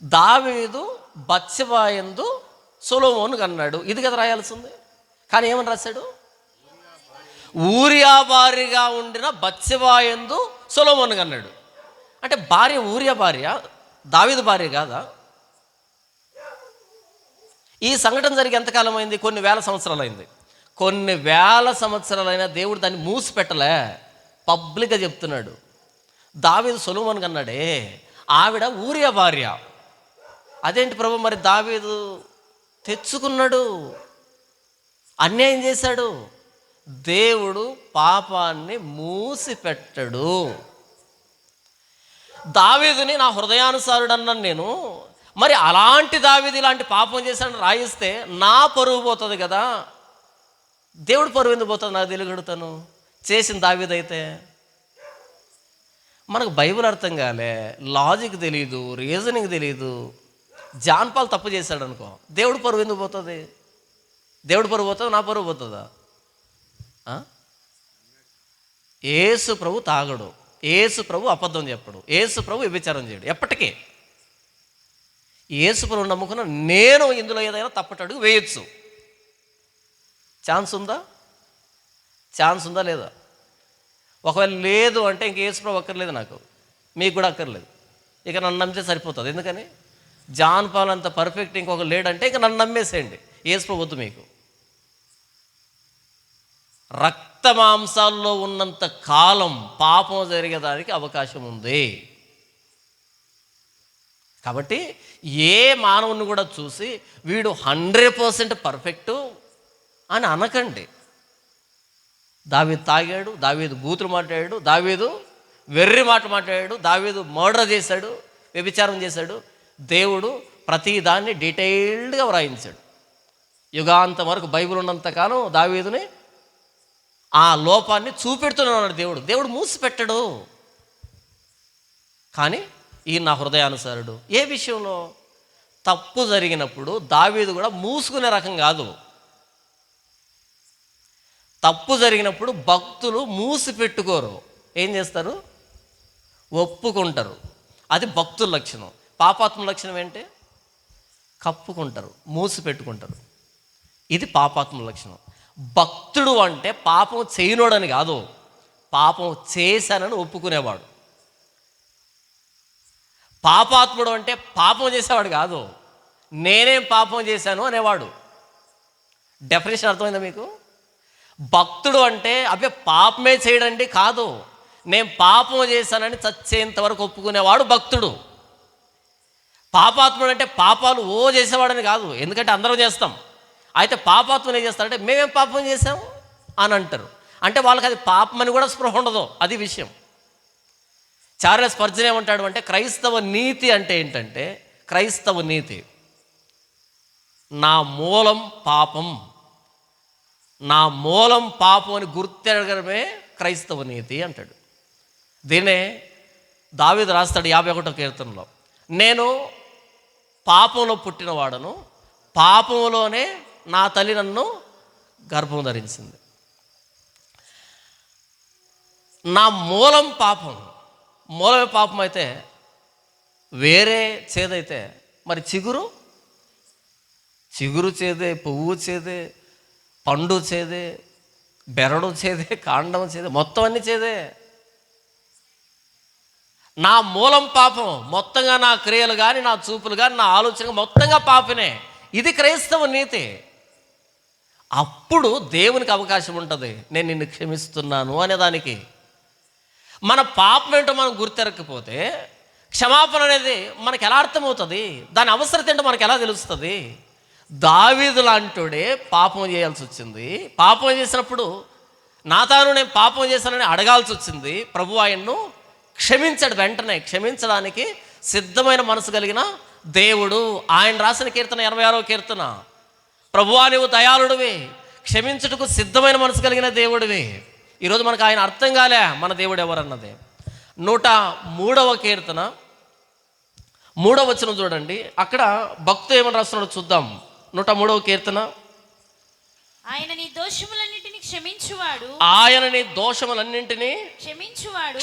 దావీదు బత్షెబా యందు సొలొమోను కన్నాడు, ఇది కదా రాయాల్సింది. కానీ ఏమని రాశాడు? ఊరియా భార్యగా ఉండిన బత్షెబా యందు సొలొమోను కన్నాడు. అంటే భార్య ఊరియా భార్య, దావీదు భార్య కాదా? ఈ సంఘటన జరిగి ఎంతకాలం అయింది? కొన్ని వేల సంవత్సరాలు అయింది. కొన్ని వేల సంవత్సరాలైనా దేవుడు దాన్ని మూసిపెట్టలే, పబ్లిక్గా చెప్తున్నాడు. దావీదు సొలొమోను కన్నాడే, ఆవిడ ఊరియా భార్య. అదేంటి ప్రభు, మరి దావీదు తెచ్చుకున్నాడు, అన్యాయం చేశాడు. దేవుడు పాపాన్ని మూసిపెట్టడు. దావీదుని నా హృదయానుసారుడు అన్నాను నేను. మరి అలాంటి దావీదు ఇలాంటి పాపం చేశాడని రాయిస్తే నా పరువు పోతుంది కదా. దేవుడు పరువు ఎందుకు పోతుంది? నాకు తెలియగలుగుతాను చేసిన దావీదు అయితే. మనకు బైబిల్ అర్థం కాలే, లాజిక్ తెలీదు, రీజనింగ్ తెలీదు. జాన్ పాల్ తప్పు చేశాడు అనుకో, దేవుడు పరువు ఎందుకు పోతుంది? దేవుడు పరువు పోతుంది, నా పరువు పోతుందా? యేసు ప్రభు తాగడు, యేసు ప్రభు అబద్ధం చెప్పడు, యేసు ప్రభు వ్యభిచారం చేయడు ఎప్పటికీ. యేసు ప్రభు నమ్ముకున్న నేను ఇందులో ఏదైనా తప్పటడుగు వేయచ్చు. ఛాన్స్ ఉందా? ఛాన్స్ ఉందా లేదా? ఒకవేళ లేదు అంటే ఇంక యేసు ప్రభు అక్కర్లేదు, నాకు మీకు కూడా అక్కర్లేదు. ఇక నన్ను నమ్మితే సరిపోతుంది. ఎందుకని? జాన్ పాల్ అంత పర్ఫెక్ట్ ఇంకొక లేడంటే ఇక నన్ను నమ్మేసేయండి, యేసు ప్రభు వద్దు మీకు. రక్త మాంసాల్లో ఉన్నంత కాలం పాపం జరిగేదానికి అవకాశం ఉంది. కాబట్టి ఏ మానవుని కూడా చూసి వీడు 100% పర్ఫెక్టు అని అనకండి. దావీదు తాగాడు, దావీదు బూతులు మాట్లాడాడు, దావీదు వెర్రి మాట మాట్లాడాడు, దావీదు మర్డర్ చేశాడు, వ్యభిచారం చేశాడు. దేవుడు ప్రతి దాన్ని డీటెయిల్డ్గా వ్రాయించాడు. యుగాంతం వరకు బైబిల్ ఉన్నంతకాలం దావీదుని ఆ లోపాన్ని చూపెడుతున్నాడు దేవుడు. దేవుడు మూసిపెట్టడు. కానీ ఈయన నా హృదయానుసారుడు. ఏ విషయంలో? తప్పు జరిగినప్పుడు దావీదు కూడా మూసుకునే రకం కాదు. తప్పు జరిగినప్పుడు భక్తులు మూసి పెట్టుకోరు, ఏం చేస్తారు? ఒప్పుకుంటారు. అది భక్తుల లక్షణం. పాపాత్మ లక్షణం ఏంటి? కప్పుకుంటారు, మూసి పెట్టుకుంటారు. ఇది పాపాత్మ లక్షణం. భక్తుడు అంటే పాపం చేయనోడని కాదు, పాపం చేశానని ఒప్పుకునేవాడు. పాపాత్ముడు అంటే పాపం చేసేవాడు కాదు, నేనేం పాపం చేశాను అనేవాడు. డెఫినేషన్ అర్థమైందా మీకు? భక్తుడు అంటే అబ్బే పాపమే చేయడండి కాదు, నేను పాపం చేశానని చచ్చేంత వరకు ఒప్పుకునేవాడు భక్తుడు. పాపాత్ముడు అంటే పాపాలు చేసేవాడని కాదు, ఎందుకంటే అందరం చేస్తాం. అయితే పాపాత్ముడు ఏం చేస్తారంటే మేమేం పాపం చేసాము అని అంటారు. అంటే వాళ్ళకి అది పాపం అని కూడా స్పృహ ఉండదు, అది విషయం. చార్లెస్ స్పర్జన్ ఏమంటాడు అంటే, క్రైస్తవ నీతి అంటే ఏంటంటే, క్రైస్తవ నీతి నా మూలం పాపం, నా మూలం పాపం అని గుర్తెరగడమే క్రైస్తవ నీతి అంటాడు. దీన్నే దావీదు రాస్తాడు 51వ కీర్తనలో, నేను పాపంలో పుట్టినవాడను, పాపంలోనే నా తల్లి నన్ను గర్భం ధరించింది. నా మూలం పాపం, మూలమే పాపం అయితే వేరే చేదైతే మరి చిగురు చేదే, పువ్వు చేదే, పండు చేదే, బెరడు చేదే, కాండం చేదే, మొత్తం అన్నీ చేదే. నా మూలం పాపం, మొత్తంగా నా క్రియలు కానీ, నా చూపులు కానీ, నా ఆలోచన మొత్తంగా పాపనే. ఇది క్రైస్తవ నీతి. అప్పుడు దేవునికి అవకాశం ఉంటుంది, నేను నిన్ను క్షమిస్తున్నాను అనేదానికి. మన పాపం ఏంటో మనం గుర్తెరగకపోతే క్షమాపణ అనేది మనకు ఎలా అర్థమవుతుంది? దాని అవసరం ఏంటో మనకు ఎలా తెలుస్తుంది? దావీదు లాంటోడే పాపం చేయాల్సి వచ్చింది. పాపం చేసినప్పుడు నాతాను నేను పాపం చేశానని అడగాల్సి వచ్చింది. ప్రభు ఆయన్ను క్షమించాడు. వెంటనే క్షమించడానికి సిద్ధమైన మనసు కలిగిన దేవుడు. ఆయన రాసిన కీర్తన 86వ కీర్తన, ప్రభువా నీవు దయాళుడివి, క్షమించుటకు సిద్ధమైన మనసు కలిగిన దేవుడివి. ఈరోజు మనకు ఆయన అర్థం కాలే మన దేవుడు ఎవరన్నది. 103వ కీర్తన 3వ వచనం చూడండి. అక్కడ భక్తుడు ఏమని రాస్తున్నాడో చూద్దాం. 103వ కీర్తన, ఆయన నీ దోషములన్నిటిని క్షమించువాడు, ఆయన నీ దోషములన్నింటినీ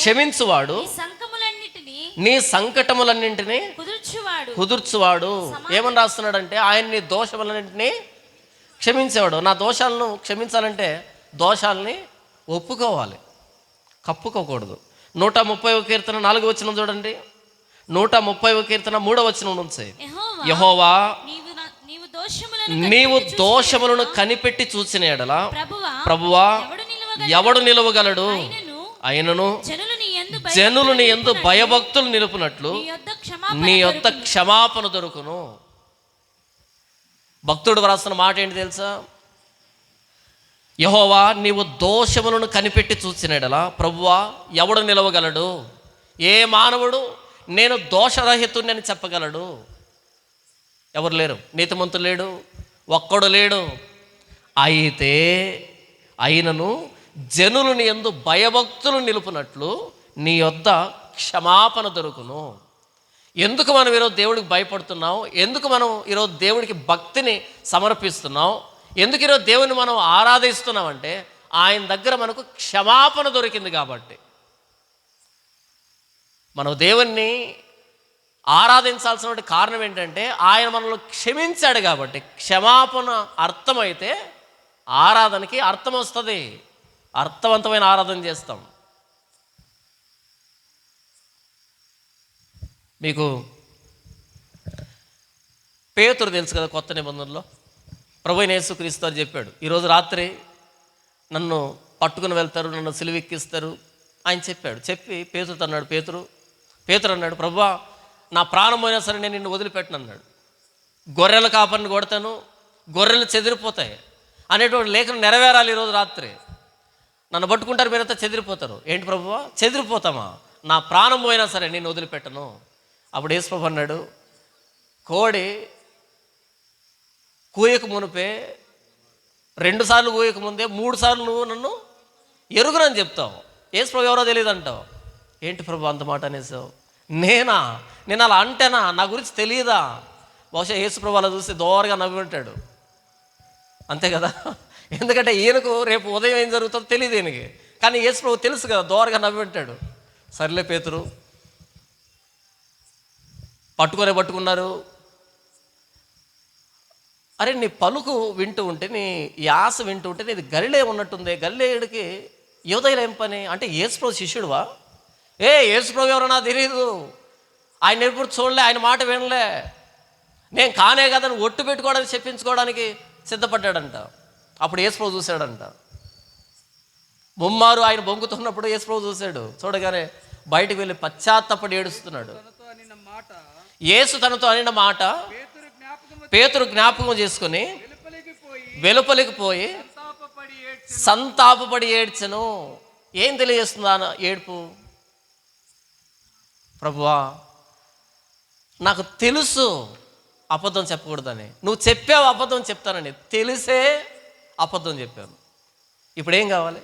క్షమించువాడు, నీ సంకటములన్నింటినీ కుదుర్చువాడు. ఏమని రాస్తున్నాడంటే, ఆయన నీ దోషములన్నింటినీ క్షమించేవాడు. నా దోషాలను క్షమించాలంటే దోషాలని ఒప్పుకోవాలి, కప్పుకోకూడదు. 130వ కీర్తన 4వ వచనం చూడండి. 130వ కీర్తన 3వ వచనం నుంచి, యెహోవా నీవు దోషములను కనిపెట్టి చూసిన ఎడల ప్రభువా ఎవడు నిలవగలడు? అయినను జనులు నీ యందు భయభక్తులు నిలుపునట్లు నీ యొద్ద క్షమాపణ దొరుకును. భక్తుడు వ్రాస్తున్న మాట ఏంటి తెలుసా? యెహోవా నీవు దోషములను కనిపెట్టి చూసిన ఎడల ప్రభువా ఎవడు నిలవగలడు? ఏ మానవుడు నేను దోషరహితుడిని అని చెప్పగలడు? ఎవరు లేరు, నీతిమంతుడు లేడు, ఒక్కడు లేడు. అయితే అయినను జనులు నీ యందు భయభక్తులు నిలుపునట్లు నీ యొద్ద క్షమాపణ దొరుకును. ఎందుకు మనం ఈరోజు దేవుడికి భయపడుతున్నాం? ఎందుకు మనం ఈరోజు దేవుడికి భక్తిని సమర్పిస్తున్నాం? ఎందుకు ఈరోజు దేవుని మనం ఆరాధిస్తున్నామంటే ఆయన దగ్గర మనకు క్షమాపణ దొరికింది కాబట్టి. మనం దేవుణ్ణి ఆరాధించాల్సిన కారణం ఏంటంటే ఆయన మనల్ని క్షమించాడు కాబట్టి. క్షమాపణ అర్థమైతే ఆరాధనకి అర్థం వస్తుంది, అర్థవంతమైన ఆరాధన చేస్తాం. మీకు పేతురు తెలుసు కదా, కొత్త నిబంధనలో ప్రభువైన యేసుక్రీస్తు అని చెప్పాడు, ఈరోజు రాత్రి నన్ను పట్టుకుని వెళ్తారు, నన్ను సిలువెక్కిస్తారు ఆయన చెప్పాడు. చెప్పి పేతురుతో అన్నాడు, పేతురు అన్నాడు, ప్రభువా నా ప్రాణం పోయినా సరే నేను నిన్ను వదిలిపెట్టను అన్నాడు. గొర్రెల కాపరిని కొడతాను, గొర్రెలు చెదిరిపోతాయి అనేటువంటి లేఖనం నెరవేరాలి. ఈరోజు రాత్రి నన్ను పట్టుకుంటారు, మీరంతా చెదిరిపోతారు. ఏంటి ప్రభువా చెదిరిపోతామా? నా ప్రాణం పోయినా సరే నేను వదిలిపెట్టను. అప్పుడు యేసు ప్రభు అన్నాడు, కోడి కూయక మునిపే 2 సార్లు కూయక ముందే 3 సార్లు నువ్వు నన్ను ఎరుగునని చెప్తావు. యేసు ప్రభు ఎవరో తెలియదు అంటావు. ఏంటి ప్రభు అంత మాట అనేసావు? నేను అలా అంటేనా? నా గురించి తెలియదా? బహుశా యేసు ప్రభు అలా చూస్తే దోరగా నవ్వి ఉంటాడు, అంతే కదా. ఎందుకంటే ఈయనకు రేపు ఉదయం ఏం జరుగుతుందో తెలియదు ఈయనకి, కానీ యేసు ప్రభు తెలుసు కదా, దోరగా నవ్వి ఉంటాడు. సర్లే పేతురు, పట్టుకున్నారు. అరే నీ పలుకు వింటూ ఉంటే, నీ యాస వింటూ ఉంటే నీది గలిలే ఉన్నట్టుంది. గలిలేయుడికి యోదయలో ఏం పని అంటే? యేసు ప్రభు శిష్యుడువా? యేసు ప్రభు ఎవరో నాకు తెలియదు, ఆయన ఎప్పుడు చూడలే, ఆయన మాట వినలే, నేను కానే కదా అని ఒట్టు పెట్టుకోవడానికి చెప్పించుకోవడానికి సిద్ధపడ్డాడంట. అప్పుడు యేసు ప్రభు చూశాడంట. ముమ్మారు ఆయన బొంగుతున్నప్పుడు యేసు ప్రభు చూశాడు. చూడగానే బయటికి వెళ్ళి పశ్చాత్తపడి ఏడుస్తున్నాడు. యేసు తనతో అనిన మాట పేతురు జ్ఞాపకం చేసుకుని వెలుపలికి పోయి సంతాపపడి ఏడ్చెను. ఏం తెలియజేస్తుందా ఏడుపు? ప్రభువా నాకు తెలుసు అబద్ధం చెప్పకూడదని, నువ్వు చెప్పావు అబద్ధం చెప్తానని, తెలిసే అబద్ధం చెప్పాను. ఇప్పుడు ఏం కావాలి?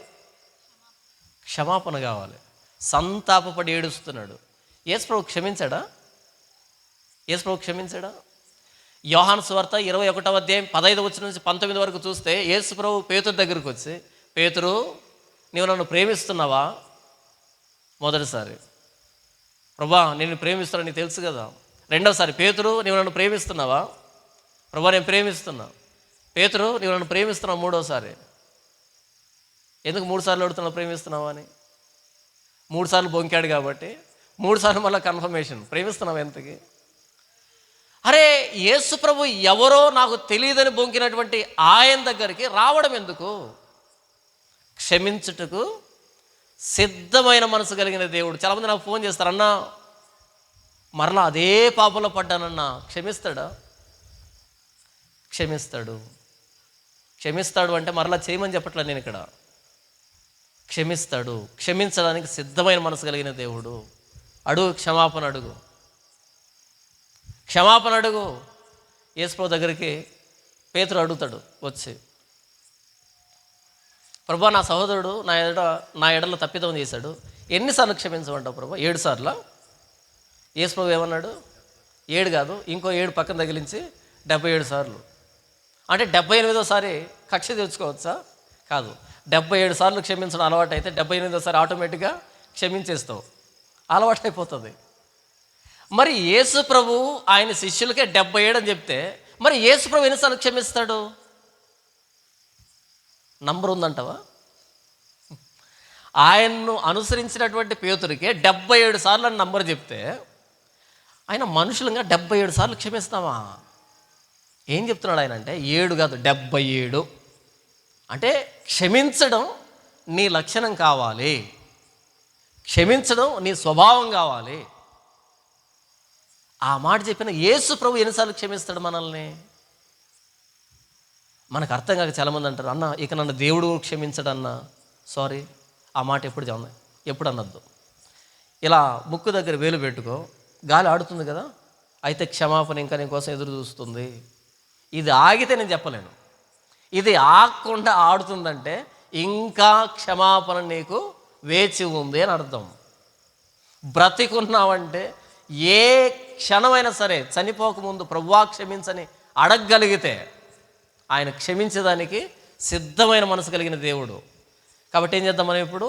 క్షమాపణ కావాలి. సంతాపపడి ఏడుస్తున్నాడు. యేసు ప్రభు క్షమించాడా? యేసు ప్రభు క్షమించాడా? యోహాను సువార్త 21వ అధ్యాయం 15 వచనం నుంచి 19 వరకు చూస్తే యేసు ప్రభు పేతురు దగ్గరికి వచ్చి, పేతురు నీవు నన్ను ప్రేమిస్తున్నావా? మొదటిసారి, ప్రభా నేను ప్రేమిస్తున్నా నీకు తెలుసు కదా. రెండోసారి, పేతురు నీవు నన్ను ప్రేమిస్తున్నావా? ప్రభా నేను ప్రేమిస్తున్నా. పేతురు నీవు నన్ను ప్రేమిస్తున్నావు. మూడోసారి, ఎందుకు 3 సార్లు అడుగుతున్నావు ప్రేమిస్తున్నావా అని? 3 సార్లు బొంకాడు కాబట్టి 3 సార్లు మళ్ళీ కన్ఫర్మేషన్, ప్రేమిస్తున్నావు ఎంతకి? అరే యేసు ప్రభు ఎవరో నాకు తెలియదని బొంకినటువంటి ఆయన దగ్గరికి రావడం ఎందుకు? క్షమించుటకు సిద్ధమైన మనసు కలిగిన దేవుడు. చాలామంది నాకు ఫోన్ చేస్తారు, అన్నా మరలా అదే పాపంలో పడ్డానన్నా, క్షమిస్తాడా? క్షమిస్తాడు. క్షమిస్తాడు అంటే మరలా చేయమని చెప్పట్లేదు నేను ఇక్కడ. క్షమిస్తాడు. క్షమించడానికి సిద్ధమైన మనసు కలిగిన దేవుడు. అడుగు, క్షమాపణ అడుగు, క్షమాపణ అడుగు. యేసు ప్రభు దగ్గరికి పేతురు అడుగుతాడు వచ్చి, ప్రభా నా సహోదరుడు నా ఎడలో తప్పిదం చేశాడు, ఎన్నిసార్లు క్షమించమంటావు ప్రభా? 7 సార్లా? యేసు ప్రభు ఏమన్నాడు? 7 కాదు, ఇంకో 7 పక్కన తగిలించి 77 సార్లు. అంటే 78వ సారి కక్ష తెచ్చుకోవచ్చా? కాదు. 77 సార్లు క్షమించడం అలవాటు అయితే 78వ సారి ఆటోమేటిక్గా క్షమించేస్తావు, అలవాటు అయిపోతుంది. మరి యేసు ప్రభు ఆయన శిష్యులకే 77 అని చెప్తే మరి యేసు ప్రభు ఎన్నిసార్లు క్షమిస్తాడు? నంబర్ ఉందంటవా? ఆయన్ను అనుసరించినటువంటి పేతురికే 77 సార్లు అని నంబర్ చెప్తే ఆయన మనుషులంగా 77 సార్లు క్షమిస్తావా? ఏం చెప్తున్నాడు ఆయన అంటే 7 కాదు 77. అంటే క్షమించడం నీ లక్షణం కావాలి, క్షమించడం నీ స్వభావం కావాలి. ఆ మాట చెప్పిన యేసు ప్రభు ఎన్నిసార్లు క్షమిస్తాడు మనల్ని? మనకు అర్థం కాక చాలామంది అంటారు, అన్న ఇక నన్ను దేవుడు క్షమించడన్నా. సారీ, ఆ మాట ఎప్పుడు అనొద్దు. ఇలా ముక్కు దగ్గర వేలు పెట్టుకో, గాలి ఆడుతుంది కదా, అయితే క్షమాపణ ఇంకా నీ కోసం ఎదురు చూస్తుంది. ఇది ఆగితే నేను చెప్పలేను, ఇది ఆగకుండా ఆడుతుందంటే ఇంకా క్షమాపణ నీకు వేచి ఉంది అని అర్థం. బ్రతికున్నావంటే ఏ క్షణమైనా సరే చనిపోకముందు ప్రభువా క్షమించని అడగగలిగితే ఆయన క్షమించేదానికి సిద్ధమైన మనసు కలిగిన దేవుడు. కాబట్టి ఏం చేద్దాం మనం ఇప్పుడు?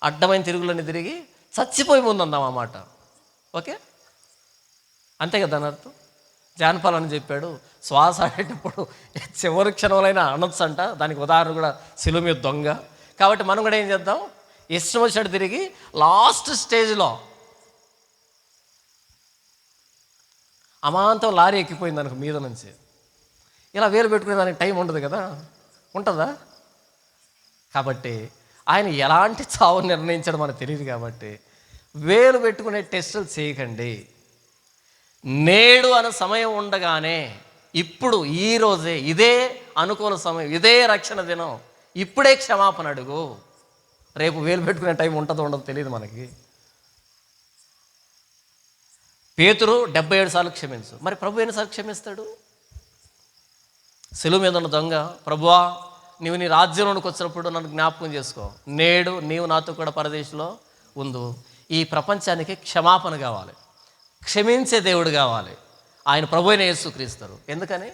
అడ్డమైన తిరుగులని తిరిగి చచ్చిపోయి ముందు అందాం ఆ మాట. ఓకే, అంతే కదా దాని అర్థం. జానపాల్ అని చెప్పాడు, శ్వాస ఆడేటప్పుడు చివరి క్షణంలోనైనా అనొచ్చు అంట. దానికి ఉదాహరణ కూడా శిలువ మీద దొంగ. కాబట్టి మనం కూడా ఏం చేద్దాం? ఇష్టం వచ్చినట్టు తిరిగి లాస్ట్ స్టేజ్లో అమాంతం లారీ ఎక్కిపోయింది దానికి మీద నుంచి ఇలా వేలు పెట్టుకునే దానికి టైం ఉండదు కదా, ఉంటుందా? కాబట్టి ఆయన ఎలాంటి చావు నిర్ణయించడం మనకు తెలియదు. కాబట్టి వేలు పెట్టుకునే టెస్టులు చేయకండి. నేడు అనే సమయం ఉండగానే, ఇప్పుడు ఈరోజే ఇదే అనుకూల సమయం, ఇదే రక్షణ దినం, ఇప్పుడే క్షమాపణ అడుగు. రేపు వేలు పెట్టుకునే టైం ఉంటుందో ఉండదో తెలియదు మనకి. పేతురు 77 సార్లు క్షమించు. మరి ప్రభు ఎన్నిసార్లు క్షమిస్తాడు? శిలువ మీద ఉన్న దొంగ, ప్రభువా నీవు నీ రాజ్యంలోనికి వచ్చినప్పుడు నన్ను జ్ఞాపకం చేసుకో, నేడు నీవు నాతో కూడా పరదేశంలో ఉండు. ఈ ప్రపంచానికి క్షమాపణ కావాలి, క్షమించే దేవుడు కావాలి. ఆయన ప్రభు అయిన యేసుక్రీస్తు. ఎందుకని?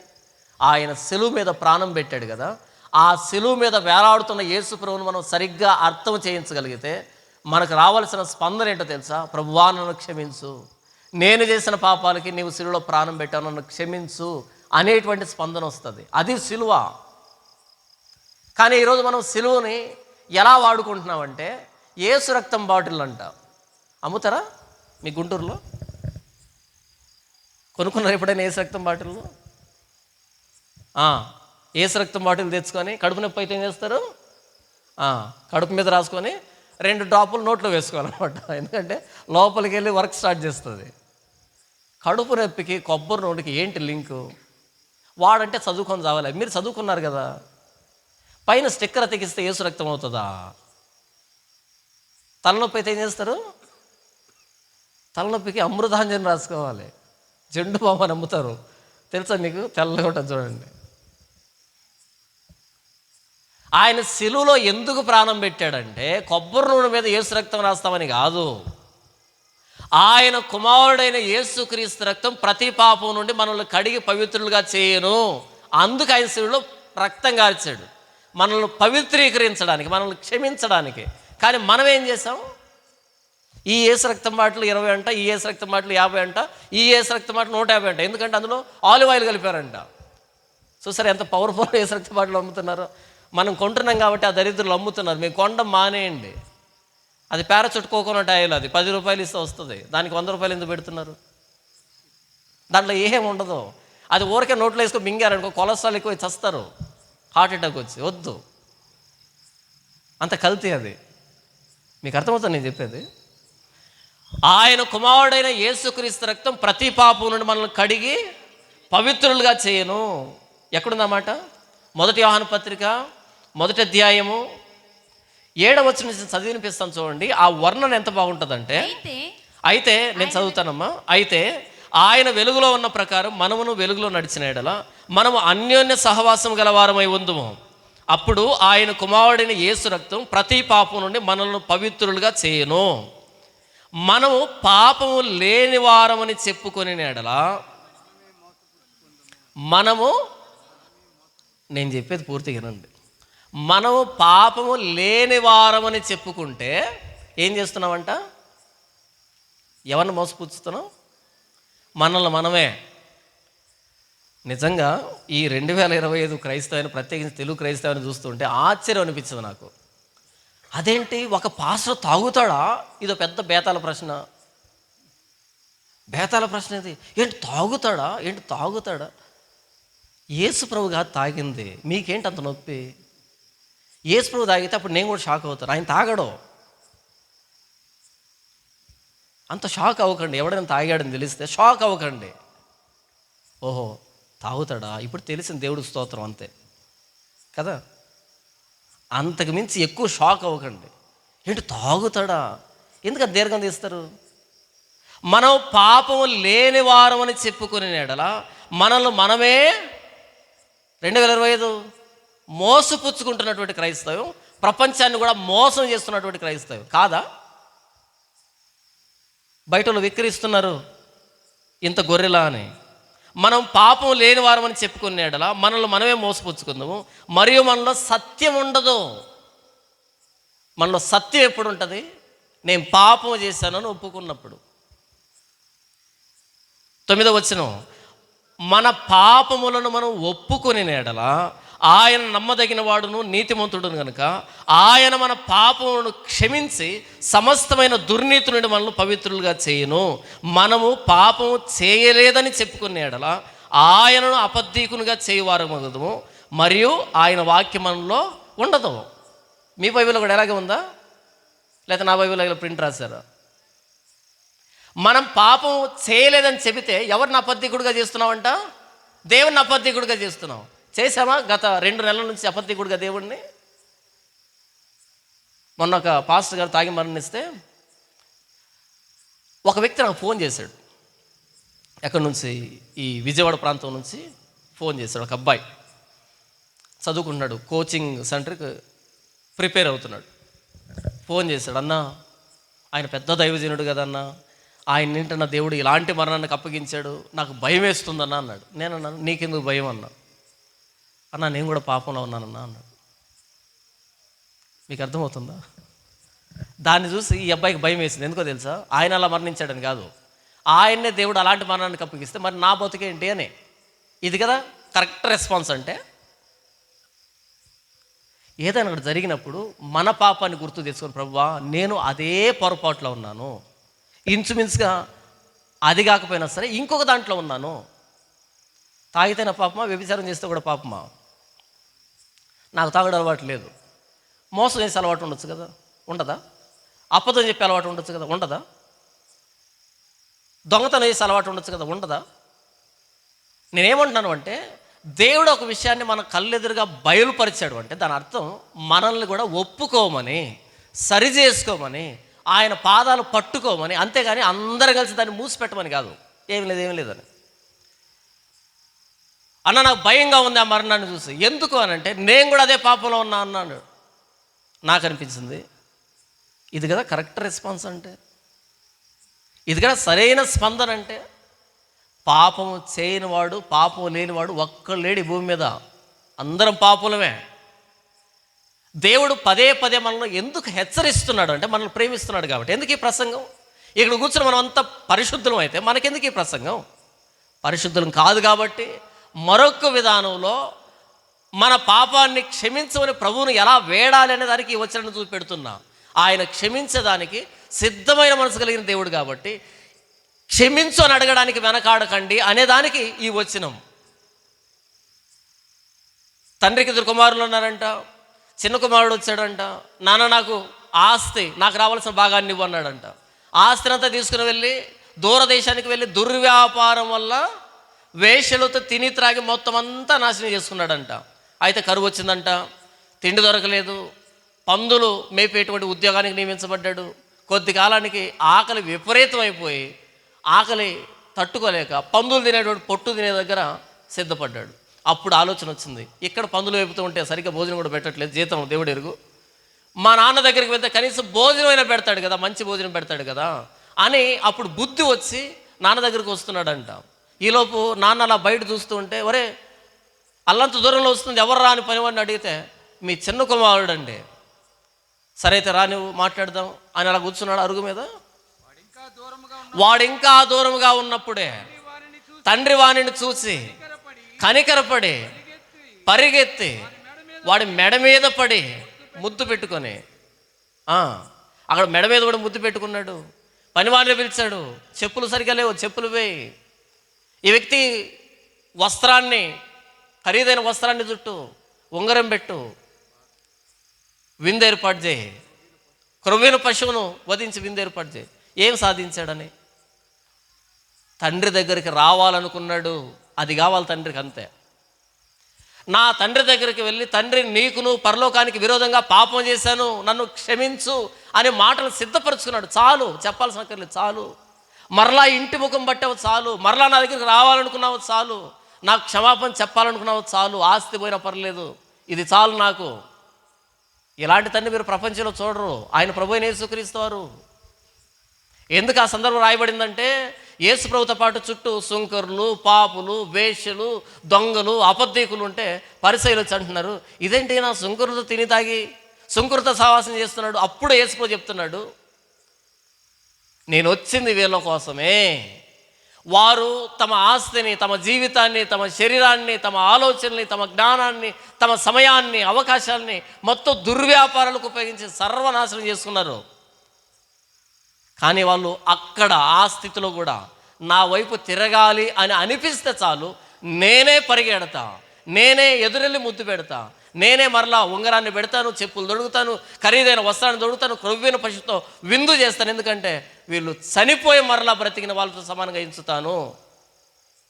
ఆయన శిలువ మీద ప్రాణం పెట్టాడు కదా. ఆ శిలువ మీద వేలాడుతున్న యేసు ప్రభువును మనం సరిగ్గా అర్థం చేయించగలిగితే మనకు రావాల్సిన స్పందన ఏంటో తెలుసా? ప్రభువా నన్ను క్షమించు, నేను చేసిన పాపాలకి నీవు శిలువలో ప్రాణం పెట్టావు, నన్ను క్షమించు అనేటువంటి స్పందన వస్తుంది. అది శిలువ. కానీ ఈరోజు మనం శిలువని ఎలా వాడుకుంటున్నామంటే యేసు రక్తం బాటిల్ అంట. అమ్ముతారా మీ గుంటూరులో? కొనుక్కున్నారు ఎప్పుడైనా యేసు రక్తం బాటిల్? యేసు రక్తం బాటిల్ తెచ్చుకొని కడుపు నొప్పి అయితే ఏం చేస్తారు? కడుపు మీద రాసుకొని 2 డ్రాపులు నోట్లో వేసుకోవాలన్నమాట. ఎందుకంటే లోపలికి వెళ్ళి వర్క్ స్టార్ట్ చేస్తుంది. కడుపు నొప్పికి కొబ్బరి నూనెకి ఏంటి లింకు? వాడంటే చదువుకొని చావాలి. మీరు చదువుకున్నారు కదా, పైన స్టిక్కర్ అతికిస్తే యేసు రక్తం అవుతుందా? తలనొప్పి అయితే ఏం చేస్తారు? తలనొప్పికి అమృతాంజన్ రాసుకోవాలి. జెండు బామ్ అని అమ్ముతారు, తెలుసా మీకు? తెల్లగా ఉంటుంది చూడండి. ఆయన శిలువలో ఎందుకు ప్రాణం పెట్టాడంటే కొబ్బరి నూనె మీద యేసు రక్తం రాస్తామని కాదు. ఆయన కుమారుడైన యేసుక్రీస్తు రక్తం ప్రతి పాపం నుండి మనల్ని కడిగి పవిత్రులుగా చేయను. అందుకు ఆయన శిలువలో రక్తం కార్చాడు, మనల్ని పవిత్రీకరించడానికి, మనల్ని క్షమించడానికి. కానీ మనం ఏం చేసాం? ఈ యేసు రక్తం బాటిల్ 20 అంట, ఈ యేసు రక్తం బాటిల్ 50 అంట, ఈ యేసు రక్తం బాటిల్ 150 అంట. ఎందుకంటే అందులో ఆలివ్ ఆయిల్ కలిపారంట. చూసారు ఎంత పవర్ఫుల్ యేసు రక్తం బాటిల్ అమ్ముతున్నారు. మనం కొంటున్నాం కాబట్టి ఆ దరిద్రులు అమ్ముతున్నారు. మేము కొండం మానేయండి. అది పారాచూట్ కోకోనట్ ఆయిల్, అది 10 రూపాయలు ఇస్తే వస్తుంది. దానికి 100 రూపాయలు ఎందుకు పెడుతున్నారు? దాంట్లో ఏం ఉండదు. అది ఊరికే నోట్లో వేసుకొని మింగారనుకో కొలెస్ట్రాల్ ఎక్కువ చస్తారు, హార్ట్ అటాక్ వచ్చి. వద్దు, అంత కల్తీ అది. మీకు అర్థమవుతుంది నేను చెప్పేది? ఆయన కుమారుడైన యేసుక్రీస్తు రక్తం ప్రతి పాపం నుండి మనల్ని కడిగి పవిత్రులుగా చేయను. ఎక్కడుందన్నమాట? 1 యోహాను పత్రిక 1వ అధ్యాయము 7వ వచనం నుంచి చదివి వినిపిస్తాను చూడండి. ఆ వర్ణన ఎంత బాగుంటుందంటే, అయితే నేను చదువుతానమ్మా. అయితే ఆయన వెలుగులో ఉన్న ప్రకారం మనమును వెలుగులో నడిచిన ఎడల మనము అన్యోన్య సహవాసం గలవారమై ఉందుము. అప్పుడు ఆయన కుమారుడైన యేసు రక్తం ప్రతి పాపం నుండి మనల్ని పవిత్రులుగా చేయను. మనము పాపము లేని వారమని చెప్పుకొని ఎడల మనము, నేను చెప్పేది పూర్తిగా వినండి, మనము పాపము లేని వారమని చెప్పుకుంటే ఏం చేస్తున్నామంట? ఎవరిని మోసపుచ్చుతున్నాం? మనల్ని మనమే. నిజంగా ఈ 2025 క్రైస్తవాన్ని, ప్రత్యేకించి తెలుగు క్రైస్తవాన్ని చూస్తుంటే ఆశ్చర్యం అనిపించింది నాకు. అదేంటి, ఒక పాస్టర్ తాగుతాడా? ఇదో పెద్ద బేతాల ప్రశ్న. బేతాల ప్రశ్న ఇది. ఏంటి తాగుతాడా? ఏంటి తాగుతాడా? యేసు ప్రభు కాదు తాగింది, మీకేంటి అంత నొప్పి? యేసు ప్రభు తాగితే అప్పుడు నేను కూడా షాక్ అవుతాను. ఆయన తాగడు. అంత షాక్ అవ్వకండి. ఎవడైనా తాగాడని తెలిస్తే షాక్ అవ్వకండి. ఓహో తాగుతాడా, ఇప్పుడు తెలిసింది, దేవుడికి స్తోత్రం, అంతే కదా. అంతకు మించి ఎక్కువ షాక్ అవ్వకండి. ఏంటి తాగుతాడా? ఎందుకంత దీర్ఘం తీస్తారు? మనం పాపము లేని వారమని చెప్పుకునే ఎడల మనల్ని మనమే 2025 మోసపుచ్చుకుంటున్నటువంటి క్రైస్తవం, ప్రపంచాన్ని కూడా మోసం చేస్తున్నటువంటి క్రైస్తవం కాదా? బయట వాళ్ళు విక్రిస్తున్నారు ఇంత గొర్రెలా అని. మనం పాపం లేని వారమని చెప్పుకునే ఎడల మనల్ని మనమే మోసపుచ్చుకుందాము, మరియు మనలో సత్యం ఉండదు. మనలో సత్యం ఎప్పుడు ఉంటుంది? నేను పాపం చేశానని ఒప్పుకున్నప్పుడు. 9వ వచనం, మన పాపములను మనం ఒప్పుకొని ఎడల ఆయన నమ్మదగిన వాడును నీతిమంతుడును కనుక ఆయన మన పాపములను క్షమించి సమస్తమైన దుర్నీతి నుండి మనల్ని పవిత్రులుగా చేయను. మనము పాపము చేయలేదని చెప్పుకునే ఎడల ఆయనను అబద్ధీకునిగా చేయవారమగదుము, మరియు ఆయన వాక్యం మనలో ఉండదు. మీ బైబిల్లో కూడా ఎలాగే ఉందా? లేదా నా బైబిల్లో ప్రింట్ రాశారా? మనం పాపం చేయలేదని చెబితే ఎవరిని అబద్ధీకుడిగా చేస్తున్నామంట? దేవుడిని అబద్ధీకుడిగా చేస్తున్నాం. చేసామా? గత 2 నెలల నుంచి అబద్ధీకుడిగా దేవుడిని. మొన్న ఒక పాస్టర్ గారు తాగి మరణిస్తే ఒక వ్యక్తి నాకు ఫోన్ చేశాడు. ఎక్కడి నుంచి? ఈ విజయవాడ ప్రాంతం నుంచి ఫోన్ చేశాడు. ఒక అబ్బాయి చదువుకుంటున్నాడు, కోచింగ్ సెంటర్కి ప్రిపేర్ అవుతున్నాడు. ఫోన్ చేశాడు, అన్న ఆయన పెద్ద దైవజనుడు కదన్నా, ఆయన నింటున్న దేవుడు ఇలాంటి మరణానికి అప్పగించాడు, నాకు భయం వేస్తుందన్నా అన్నాడు. నేనన్నాను, నీకెందుకు భయం అన్నా? అన్నా నేను కూడా పాపంలో ఉన్నానన్నా అన్నాడు. మీకు అర్థమవుతుందా? దాన్ని చూసి ఈ అబ్బాయికి భయం వేసింది. ఎందుకో తెలుసా? ఆయన అలా మరణించాడని కాదు, ఆయన్నే దేవుడు అలాంటి మరణానికి అప్పగిస్తే మరి నా బతుకేంటి అని. ఇది కదా కరెక్ట్ రెస్పాన్స్. అంటే ఏదైనా అక్కడ జరిగినప్పుడు మన పాపాన్ని గుర్తు తెచ్చుకొని, ప్రభువా నేను అదే పొరపాట్లో ఉన్నాను, ఇంచుమించుగా అది కాకపోయినా సరే ఇంకొక దాంట్లో ఉన్నాను. తాగితే నా పాపమా? వ్యభిచారం చేస్తే కూడా పాపమా? నాకు తాగడం అలవాటు లేదు. మోసం చేసే అలవాటు ఉండొచ్చు కదా, ఉండదా? అబద్ధం చెప్పే అలవాటు ఉండొచ్చు కదా, ఉండదా? దొంగతనం చేసే అలవాటు ఉండొచ్చు కదా, ఉండదా? నేనేమంటున్నాను అంటే, దేవుడు ఒక విషయాన్ని మన కళ్ళెదురుగా బయలుపరిచాడు అంటే దాని అర్థం మనల్ని కూడా ఒప్పుకోమని, సరి చేసుకోమని, ఆయన పాదాలు పట్టుకోమని, అంతేగాని అందరూ కలిసి దాన్ని మూసిపెట్టమని కాదు. ఏం లేదని. అన్న నాకు భయంగా ఉంది ఆ మరణాన్ని చూసి. ఎందుకు అనంటే నేను కూడా అదే పాపంలో ఉన్నా అన్నాను. నాకు అనిపించింది ఇది కదా కరెక్ట్ రెస్పాన్స్ అంటే, ఇది కదా సరైన స్పందన అంటే. పాపము చేయనివాడు, పాపం లేనివాడు ఒక్కడు లేడు ఈ భూమి మీద. అందరం పాపులమే. దేవుడు పదే పదే మనల్ని ఎందుకు హెచ్చరిస్తున్నాడు అంటే మనల్ని ప్రేమిస్తున్నాడు కాబట్టి. ఎందుకు ఈ ప్రసంగం? ఇక్కడ కూర్చొని మనం అంత పరిశుద్ధులం అయితే మనకెందుకు ఈ ప్రసంగం? పరిశుద్ధులం కాదు కాబట్టి మరొక విధానంలో మన పాపాన్ని క్షమించమని ప్రభువును ఎలా వేడాలి అనే దానికి ఈ వచనాన్ని చూపెడుతున్నా. ఆయన క్షమించడానికి సిద్ధమైన మనసు కలిగిన దేవుడు కాబట్టి క్షమించు అని అడగడానికి వెనకాడకండి అనేదానికి ఈ వచనం. తండ్రికి ఇద్దరు కుమారులు ఉన్నారంట. చిన్న కుమారుడు వచ్చాడంట, నాన్న నాకు ఆస్తి, నాకు రావాల్సిన భాగాన్ని ఇవ్వు అన్నాడంట. ఆస్తినంతా తీసుకుని వెళ్ళి దూరదేశానికి వెళ్ళి దుర్వ్యాపారం వల్ల వేశ్యలతో తిని త్రాగి మొత్తం అంతా నాశనం చేసుకున్నాడంట. అయితే కరువు వచ్చిందంట, తిండి దొరకలేదు, పందులు మేపేటువంటి ఉద్యోగానికి నియమించబడ్డాడు. కొద్ది కాలానికి ఆకలి విపరీతమైపోయి ఆకలి తట్టుకోలేక పందులు తినేటువంటి పొట్టు తినే దగ్గర సిద్ధపడ్డాడు. అప్పుడు ఆలోచన వచ్చింది, ఇక్కడ పందులు వేపుతూ ఉంటే సరిగ్గా భోజనం కూడా పెట్టట్లేదు, జీతం దేవుడు ఎరుగు, మా నాన్న దగ్గరికి వెళ్తే కనీసం భోజనం అయినా పెడతాడు కదా, మంచి భోజనం పెడతాడు కదా అని అప్పుడు బుద్ధి వచ్చి నాన్న దగ్గరికి వస్తున్నాడంట. ఈలోపు నాన్న అలా బయట చూస్తూ ఉంటే, ఒరే అల్లంత దూరంలో వస్తుంది, ఎవరు రాని పనివాడిని అడిగితే మీ చిన్న కుమారుడు అండి. సరే అయితే రా నువ్వు మాట్లాడదాం అని అలా కూర్చున్నాడు అరుగు మీద. వాడు ఇంకా దూరముగా ఉన్నప్పుడే తండ్రి వాణిని చూసి కనికరపడి పరిగెత్తి వాడి మెడ మీద పడి ముద్దు పెట్టుకొని, అక్కడ మెడ మీద పడి ముద్దు పెట్టుకున్నాడు. పనివాడిని పిలిచాడు, చెప్పులు సరిగా లేవు, చెప్పులు వేయి. ఈ వ్యక్తి వస్త్రాన్ని, ఖరీదైన వస్త్రాన్ని చుట్టూ ఉంగరం పెట్టు, విందు ఏర్పాటు చేయి, క్రొవ్విన పశువును వధించి విందు ఏర్పాటు చేయి. ఏం సాధించాడని? తండ్రి దగ్గరికి రావాలనుకున్నాడు, అది కావాలి తండ్రికి, అంతే. నా తండ్రి దగ్గరికి వెళ్ళి, తండ్రి నీకును పరలోకానికి విరోధంగా పాపం చేశాను, నన్ను క్షమించు అనే మాటలు సిద్ధపరుచుకున్నాడు. చాలు, చెప్పాల్సిన అక్కర్లేదు, చాలు. మరలా ఇంటి ముఖం పట్టావు, చాలు. మరలా నా దగ్గరికి రావాలనుకున్నావు, చాలు. నాకు క్షమాపణ చెప్పాలనుకున్నావు, చాలు. ఆస్తి పోయినా పర్లేదు, ఇది చాలు నాకు. ఇలాంటి తండ్రి మీరు ప్రపంచంలో చూడరు. ఆయన ప్రభువైన యేసుక్రీస్తు వారు. ఎందుకు ఆ సందర్భం రాయబడిందంటే, యేసు ప్రభుతో పాటు చుట్టూ సుంకరులు, పాపులు, వేశ్యలు, దొంగలు, అబద్ధీకులు ఉంటే పరిసయ్యులు వచ్చి అంటున్నారు, ఇదేంటి నా సుంకరులతో తిని తాగి సుంకరులతో సహవాసం చేస్తున్నాడు. అప్పుడు యేసు ప్రభు చెప్తున్నాడు, నేను వచ్చింది వీళ్ళ కోసమే. వారు తమ ఆస్తిని, తమ జీవితాన్ని, తమ శరీరాన్ని, తమ ఆలోచనల్ని, తమ జ్ఞానాన్ని, తమ సమయాన్ని, అవకాశాలని మొత్తం దుర్వ్యాపారాలకు ఉపయోగించి సర్వనాశనం చేసుకున్నారు. కానీ వాళ్ళు అక్కడ ఆ స్థితిలో కూడా నా వైపు తిరగాలి అని అనిపిస్తే చాలు, నేనే పరిగెడతా, నేనే ఎదురెళ్ళి ముద్దు పెడతా, నేనే మరలా ఉంగరాన్ని పెడతాను, చెప్పులు దొడుగుతాను, ఖరీదైన వస్త్రాన్ని దొడుగుతాను, క్రొవ్విన పశుతో విందు చేస్తాను. ఎందుకంటే వీళ్ళు చనిపోయి మరలా బ్రతికిన వాళ్ళతో సమానంగా ఎంచుతాను.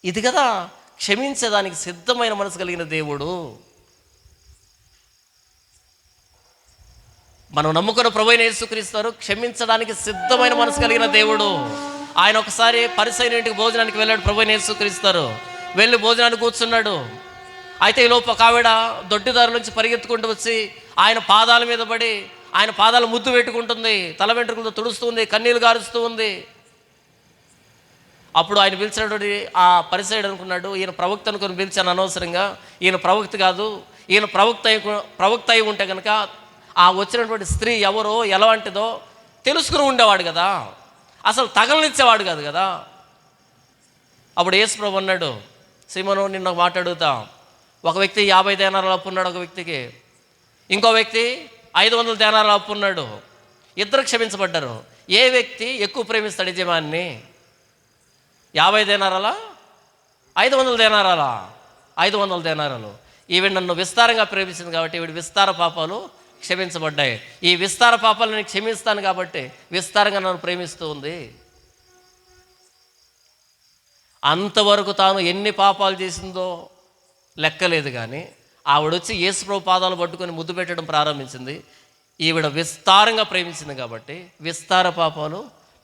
ఇది కదా క్షమించేదానికి సిద్ధమైన మనసు కలిగిన దేవుడు. మనం నమ్ముకున్న ప్రభువైన యేసుక్రీస్తు క్షమించడానికి సిద్ధమైన మనసు కలిగిన దేవుడు. ఆయన ఒకసారి పరిసయ్యుని ఇంటికి భోజనానికి వెళ్ళాడు. ప్రభువైన యేసుక్రీస్తు వెళ్ళి భోజనానికి కూర్చున్నాడు. అయితే ఈ లోపు ఒక ఆవిడ దొడ్డిదారు నుంచి పరిగెత్తుకుంటూ వచ్చి ఆయన పాదాల మీద పడి ఆయన పాదాలు ముద్దు పెట్టుకుంటుంది, తల వెంట్రుకలతో తుడుస్తూ ఉంది, కన్నీళ్లు గారుస్తూ ఉంది. అప్పుడు ఆయన పిలిచినటువంటి ఆ పరిసయ్యుడు అనుకున్నాడు, ఈయన ప్రవక్త అనుకుని పిలిచాను అనవసరంగా. ఈయన ప్రవక్త కాదు, ఈయన ప్రవక్త అయి ఉంటే కనుక ఆ వచ్చినటువంటి స్త్రీ ఎవరో ఎలాంటిదో తెలుసుకుని ఉండేవాడు కదా, అసలు తగలనిచ్చేవాడు కాదు కదా. అప్పుడు యేసు ప్రభు అన్నాడు, సీమోను నిన్న మాట అడుగుతా, ఒక వ్యక్తి 50 దేనారాలు అప్పు ఉన్నాడు, ఒక వ్యక్తికి ఇంకో వ్యక్తి 500 దేనారాలు అప్పు ఉన్నాడు. ఇద్దరు క్షమించబడ్డారు. ఏ వ్యక్తి ఎక్కువ ప్రేమిస్తాడు యజమాన్ని? 50 దేనారాలా 500 దేనారాలా? 500 దేనారాలు. ఈవిడ నన్ను విస్తారంగా ప్రేమించింది కాబట్టి ఈవిడ విస్తార పాపాలు క్షమించబడ్డాయి. ఈ విస్తార పాపాలను నేను క్షమిస్తాను కాబట్టి విస్తారంగా నన్ను ప్రేమిస్తూ ఉంది. అంతవరకు తాను ఎన్ని పాపాలు చేసిందో లెక్కలేదు, కానీ ఆవిడొచ్చి యేసు ప్రభు పాదాలు పట్టుకొని ముద్దు పెట్టడం ప్రారంభించింది. ఈవిడ విస్తారంగా ప్రేమించింది కాబట్టి విస్తార పాపాలు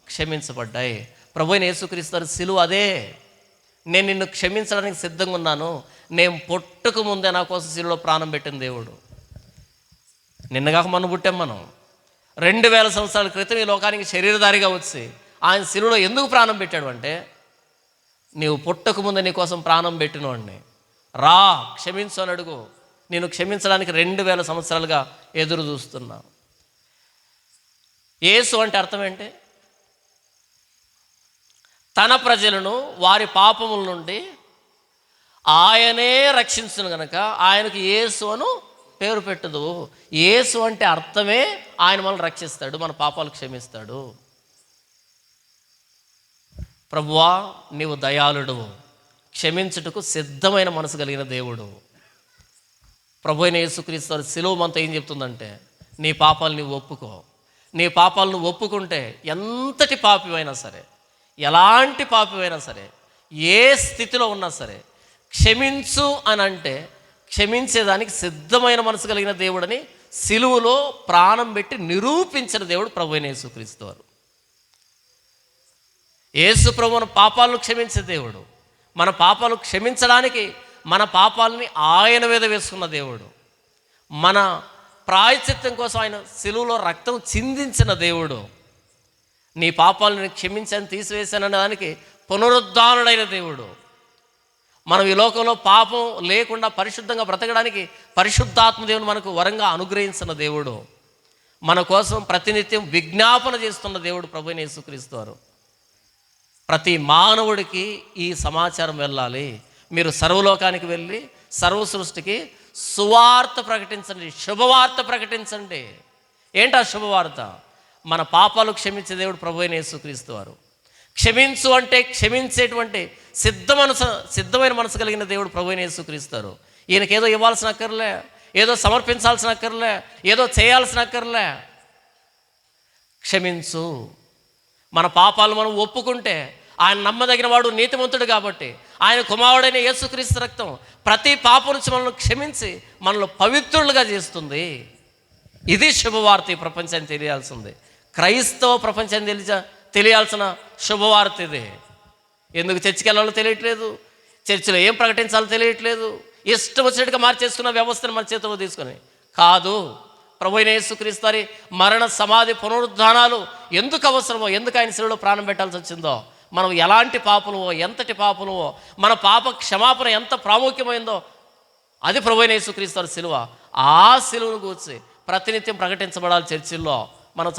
క్షమించబడ్డాయి. ప్రభువైన యేసుక్రీస్తు సిలువ అదే. నేను నిన్ను క్షమించడానికి సిద్ధంగా ఉన్నాను. నేను పుట్టక ముందే నా కోసం సిలువలో ప్రాణం పెట్టిన దేవుడు. నిన్నగాక మనం పుట్టాం. మనం 2000 సంవత్సరాల క్రితం ఈ లోకానికి శరీరధారిగా వచ్చి ఆయన సిలువలో ఎందుకు ప్రాణం పెట్టాడు అంటే, నీవు పుట్టక ముందే నీ కోసం ప్రాణం పెట్టినవాడిని, రా క్షమించు అని అడుగు. నేను క్షమించడానికి 2000 సంవత్సరాలుగా ఎదురు చూస్తున్నా. యేసు అంటే అర్థం ఏంటి? తన ప్రజలను వారి పాపముల నుండి ఆయనే రక్షించును గనక ఆయనకు యేసు అను పేరు పెట్టదు. యేసు అంటే అర్థమే ఆయన మనల్ని రక్షిస్తాడు, మన పాపాలు క్షమిస్తాడు. ప్రభువా నీవు దయాళుడు, క్షమించుటకు సిద్ధమైన మనసు కలిగిన దేవుడు. ప్రభు అయిన యేసుక్రీస్తు సిలువ మనతో ఏం చెప్తుందంటే, నీ పాపాలు నీవు ఒప్పుకో. నీ పాపాలు నువ్వు ఒప్పుకుంటే ఎంతటి పాపివైనా సరే, ఎలాంటి పాపివైనా సరే, ఏ స్థితిలో ఉన్నా సరే క్షమించు అని అంటే క్షమించేదానికి సిద్ధమైన మనసు కలిగిన దేవుడని సిలువలో ప్రాణం పెట్టి నిరూపించిన దేవుడు ప్రభు అయిన యేసుక్రీస్తు వారు. యేసు ప్రభు మన పాపాలను క్షమించే దేవుడు. మన పాపాలు క్షమించడానికి మన పాపాలని ఆయన మీద వేసుకున్న దేవుడు. మన ప్రాయశ్చిత్తం కోసం ఆయన సిలువలో రక్తం చిందించిన దేవుడు. నీ పాపాలను క్షమించాను తీసివేశాననే దానికి పునరుద్ధానుడైన దేవుడు. మనం ఈ లోకంలో పాపం లేకుండా పరిశుద్ధంగా బ్రతకడానికి పరిశుద్ధాత్మ దేవుడు మనకు వరంగా అనుగ్రహించిన దేవుడు. మన కోసం ప్రతినిత్యం విజ్ఞాపన చేస్తున్న దేవుడు ప్రభు అయిన యేసుక్రీస్తు వారు. ప్రతి మానవుడికి ఈ సమాచారం వెళ్ళాలి. మీరు సర్వలోకానికి వెళ్ళి సర్వ సృష్టికి సువార్త ప్రకటించండి, శుభవార్త ప్రకటించండి. ఏంటా శుభవార్త? మన పాపాలు క్షమించే దేవుడు ప్రభు అయిన యేసుక్రీస్తు వారు. క్షమించు అంటే క్షమించేటువంటి సిద్ధమైన మనసు కలిగిన దేవుడు ప్రభు అయిన యేసుక్రీస్తు వారు. ఈయనకేదో ఇవ్వాల్సిన అక్కర్లే, ఏదో సమర్పించాల్సిన అక్కర్లే, ఏదో చేయాల్సిన అక్కర్లే. క్షమించు. మన పాపాలు మనం ఒప్పుకుంటే ఆయన నమ్మదగిన వాడు, నీతిమంతుడు కాబట్టి ఆయన కుమారుడైన యేసుక్రీస్తు రక్తం ప్రతి పాపం నుంచి మనల్ని క్షమించి మనల్ని పవిత్రులుగా చేస్తుంది. ఇది శుభవార్త ఈ ప్రపంచాన్ని తెలియాల్సింది. క్రైస్తవ ప్రపంచాన్ని తెలియాల్సిన శుభవార్త ఇది. ఎందుకు చర్చికి వెళ్ళాలో తెలియట్లేదు, చర్చిలో ఏం ప్రకటించాలో తెలియట్లేదు, ఇష్టం వచ్చినట్టుగా మార్చేసుకున్న వ్యవస్థను మన చేతిలో తీసుకొని కాదు. ప్రభు అయిన యేసుక్రీస్తు వారి మరణ సమాధి పునరుద్ధానాలు ఎందుకు అవసరమో, ఎందుకు ఆయన శిలువలో ప్రాణం పెట్టాల్సి వచ్చిందో, మనం ఎలాంటి పాపలవో, ఎంతటి పాపలవో, మన పాప క్షమాపణ ఎంత ప్రాముఖ్యమైందో అది ప్రభు అయిన యేసుక్రీస్తు వారి శిలువ. ఆ శిలువను కూర్చి ప్రతినిత్యం ప్రకటించబడాలి చర్చిల్లో. మనం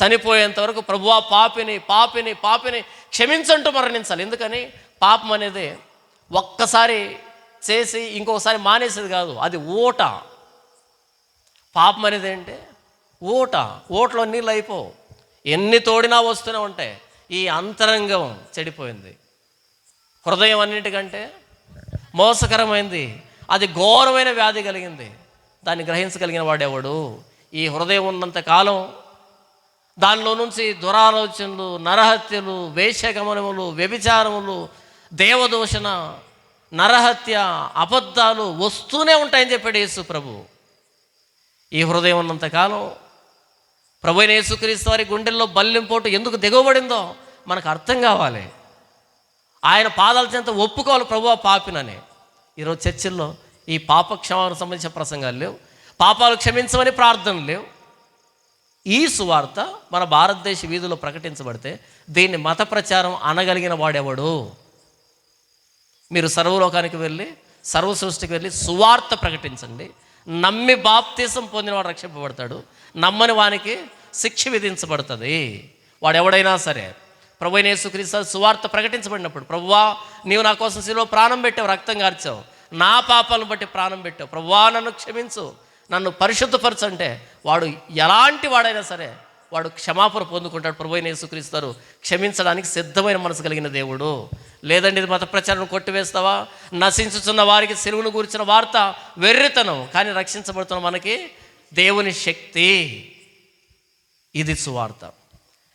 చనిపోయేంత వరకు ప్రభువా పాపిని పాపిని పాపిని క్షమించంటూ మరణించాలి. ఎందుకని? పాపం అనేది ఒక్కసారి చేసి ఇంకొకసారి మానేసేది కాదు, అది ఊట. పాపం అనేది ఏంటి? ఊటలో నీళ్ళు అయిపోవు, ఎన్ని తోడినా వస్తూనే ఉంటాయి. ఈ అంతరంగం చెడిపోయింది. హృదయం అన్నిటికంటే మోసకరమైంది, అది ఘోరమైన వ్యాధి కలిగింది. దాన్ని గ్రహించగలిగిన వాడెవడు? ఈ హృదయం ఉన్నంత కాలం దానిలో నుంచి దురాలోచనలు, నరహత్యలు, వేశ్యగమనములు, వ్యభిచారములు, దేవదూషణ, నరహత్య, అబద్ధాలు వస్తూనే ఉంటాయని చెప్పాడు యేసు ప్రభు. ఈ హృదయం ఉన్నంతకాలం ప్రభు అయిన యేసుక్రీస్తు వారి గుండెల్లో బల్లెంపోటు ఎందుకు దిగబడిందో మనకు అర్థం కావాలి. ఆయన పాదాల చెంత ఒప్పుకోవాలి ప్రభువా పాపినని. ఈరోజు చర్చిల్లో ఈ పాప క్షమాపణకు సంబంధించిన ప్రసంగాలు లేవు, పాపాలు క్షమించమని ప్రార్థనలు లేవు. ఈ సువార్త మన భారతదేశ వీధుల్లో ప్రకటించబడితే దీన్ని మత ప్రచారం అనగలిగిన వాడెవడు? మీరు సర్వలోకానికి వెళ్ళి సర్వ సృష్టికి వెళ్ళి సువార్త ప్రకటించండి. నమ్మి బాప్తీసం పొందినవాడు రక్షింపబడతాడు, నమ్మని వానికి శిక్ష విధించబడుతుంది. వాడు ఎవడైనా సరే ప్రభు అయిన యేసుక్రీస్తు సువార్త ప్రకటించబడినప్పుడు, ప్రభువా నీవు నా కోసం శిలువలో ప్రాణం పెట్టావు, రక్తం కార్చావు, నా పాపాలను బట్టి ప్రాణం పెట్టావు, ప్రభువా నన్ను క్షమించు, నన్ను పరిశుద్ధపరచు అంటే వాడు ఎలాంటి వాడైనా సరే వాడు క్షమాపణ పొందుకుంటాడు. ప్రభు అయిన యేసుక్రీస్తు వారు క్షమించడానికి సిద్ధమైన మనసు కలిగిన దేవుడు. లేదండి ఇది మత ప్రచారం కొట్టివేస్తావా? నశించుతున్న వారికి సిలువను గురించిన వార్త వెర్రితనం, కానీ రక్షించబడుతున్న మనకి దేవుని శక్తి. ఇది సువార్త.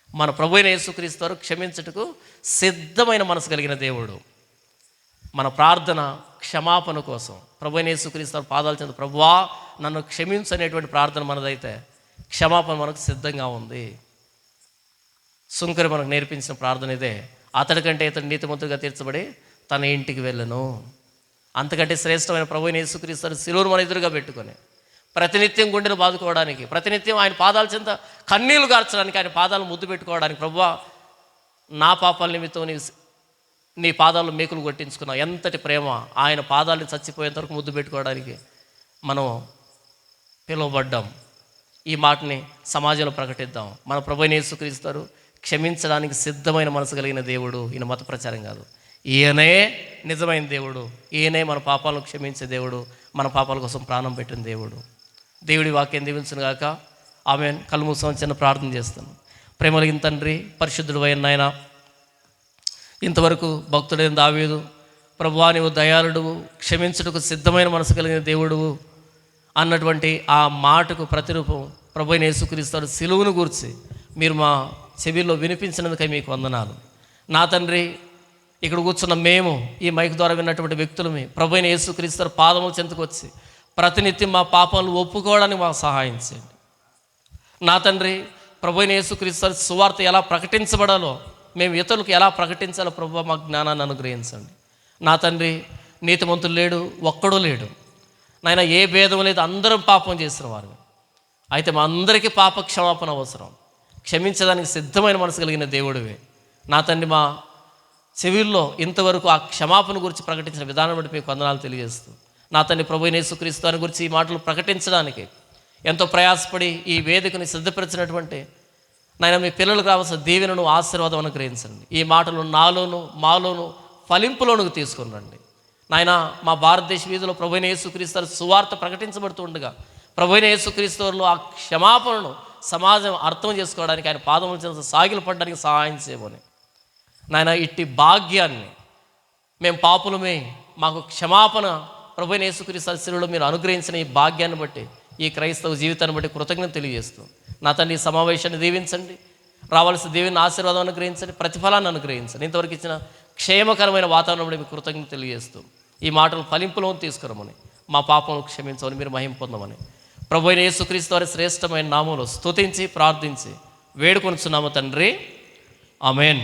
మన ప్రభు అయిన యేసుక్రీస్తు వారు క్షమించుటకు సిద్ధమైన మనసు కలిగిన దేవుడు. మన ప్రార్థన క్షమాపణ కోసం ప్రభు అయిన యేసుక్రీస్తు వారి పాదాల చెంత ప్రభువా నన్ను క్షమించు అనేటువంటి ప్రార్థన మనదైతే క్షమాపణ మనకు సిద్ధంగా ఉంది. సుంకరి మనకు నేర్పించిన ప్రార్థన ఇదే. అతడి కంటే ఇతడు నీతిమంతుడిగా తీర్చబడి తన ఇంటికి వెళ్ళను. అంతకంటే శ్రేష్టమైన ప్రభు అయిన యేసుక్రీస్తు వారి శిలువను మన ఎదురుగా పెట్టుకొని ప్రతినిత్యం గుండెను బాదుకోవడానికి, ప్రతినిత్యం ఆయన పాదాల చెంత కన్నీళ్లు గార్చడానికి, ఆయన పాదాలను ముద్దు పెట్టుకోవడానికి, ప్రభువా నా పాపాల నిమిత్తం నీ పాదాలు మేకులు కొట్టించుకున్నావు, ఎంతటి ప్రేమ, ఆయన పాదాలను చచ్చిపోయేంత వరకు ముద్దు పెట్టుకోవడానికి మనం పిలువబడ్డాం. ఈ మాటని సమాజంలో ప్రకటిద్దాం. మన ప్రభు అయిన యేసుక్రీస్తు వారు క్షమించడానికి సిద్ధమైన మనసు కలిగిన దేవుడు. ఈయన మత ప్రచారం కాదు, ఈయనే నిజమైన దేవుడు, ఈయనే మన పాపాలను క్షమించే దేవుడు, మన పాపాల కోసం ప్రాణం పెట్టిన దేవుడు. దేవుడి వాక్యం దీవించును గాక. ఆమేన్. కళ్ళు మూసుకొని చిన్న ప్రార్థన చేస్తాను. ప్రేమలిగిన తండ్రి, పరిశుద్ధుడు అయిన నాయన, ఇంతవరకు భక్తుడైన దావీదు, ప్రభువా నీవు దయాళుడువు, క్షమించుటకు సిద్ధమైన మనసు కలిగిన దేవుడువు అన్నటువంటి ఆ మాటకు ప్రతిరూపం ప్రభు అయిన యేసుక్రీస్తు వారి సిలువను గూర్చి మీరు మా చెవిలో వినిపించినందుకై మీకు వందనాలు. నా తండ్రి, ఇక్కడ కూర్చున్న మేము, ఈ మైక్ ద్వారా విన్నటువంటి వ్యక్తులమే ప్రభు అయిన యేసుక్రీస్తు వారి పాదముల చెంతకు వచ్చి ప్రతినిత్యం మా పాపాలను ఒప్పుకోవడానికి మాకు సహాయం చేయండి. నా తండ్రి, ప్రభు అయిన యేసుక్రీస్తు వారి సువార్త ఎలా ప్రకటించబడాలో, మేము ఇతరులకు ఎలా ప్రకటించాలో ప్రభువా మాకు జ్ఞానాన్ని అనుగ్రహించండి. నా తండ్రి, నీతిమంతులు లేడు, ఒక్కడూ లేడు నాయన, ఏ భేదం లేదు, అందరం పాపం చేసిన వారు. అయితే మా అందరికీ పాప క్షమాపణ అవసరం. క్షమించడానికి సిద్ధమైన మనసు కలిగిన దేవుడివే. నా తండ్రి, మా చెవిల్లో ఇంతవరకు ఆ క్షమాపణ గురించి ప్రకటించిన విధానం బట్టి మీకు వందనాలు తెలియజేస్తూ, నా తండ్రి ప్రభు అయిన యేసుక్రీస్తు వారి గురించి ఈ మాటలు ప్రకటించడానికి ఎంతో ప్రయాసపడి ఈ వేదికని సిద్ధపరిచినటువంటి నాయన మీ పిల్లలకు రావాల్సిన దీవెనను, ఆశీర్వాదం అనుగ్రహించండి. ఈ మాటలు నాలోను మాలోను ఫలింపులోనికి తీసుకుని రండి నాయన. మా భారతదేశ వీధిలో ప్రభు అయిన యేసుక్రీస్తు వారి సువార్త ప్రకటించబడుతూ ఉండగా ప్రభు అయిన యేసుక్రీస్తు వారిలో ఆ క్షమాపణను సమాజం అర్థం చేసుకోవడానికి, ఆయన పాదముల చెంత సాగిలు పడడానికి సహాయం చేయమని నాయన. ఇట్టి భాగ్యాన్ని మేము పాపులమే, మాకు క్షమాపణ ప్రభు అయిన యేసుక్రీస్తు వారి శిలువలో మీరు అనుగ్రహించిన ఈ భాగ్యాన్ని బట్టి, ఈ క్రైస్తవ జీవితాన్ని బట్టి కృతజ్ఞత తెలియజేస్తూ, నా తండ్రి ఈ సమావేశాన్ని దీవించండి, రావాల్సిన దేవుని ఆశీర్వాదం అనుగ్రహించండి, ప్రతిఫలాన్ని అనుగ్రహించండి. ఇంతవరకు ఇచ్చిన క్షేమకరమైన వాతావరణం మీకు కృతజ్ఞత తెలియజేస్తూ, ఈ మాటలు ఫలింపులో తీసుకురమని, మా పాపములు క్షమించమని, మీరు మహిమ పొందమని ప్రభు అయిన యేసుక్రీస్తు వారి శ్రేష్టమైన నామములో స్తుతించి ప్రార్థించి వేడుకొనుచున్నాము తండ్రి. ఆమేన్.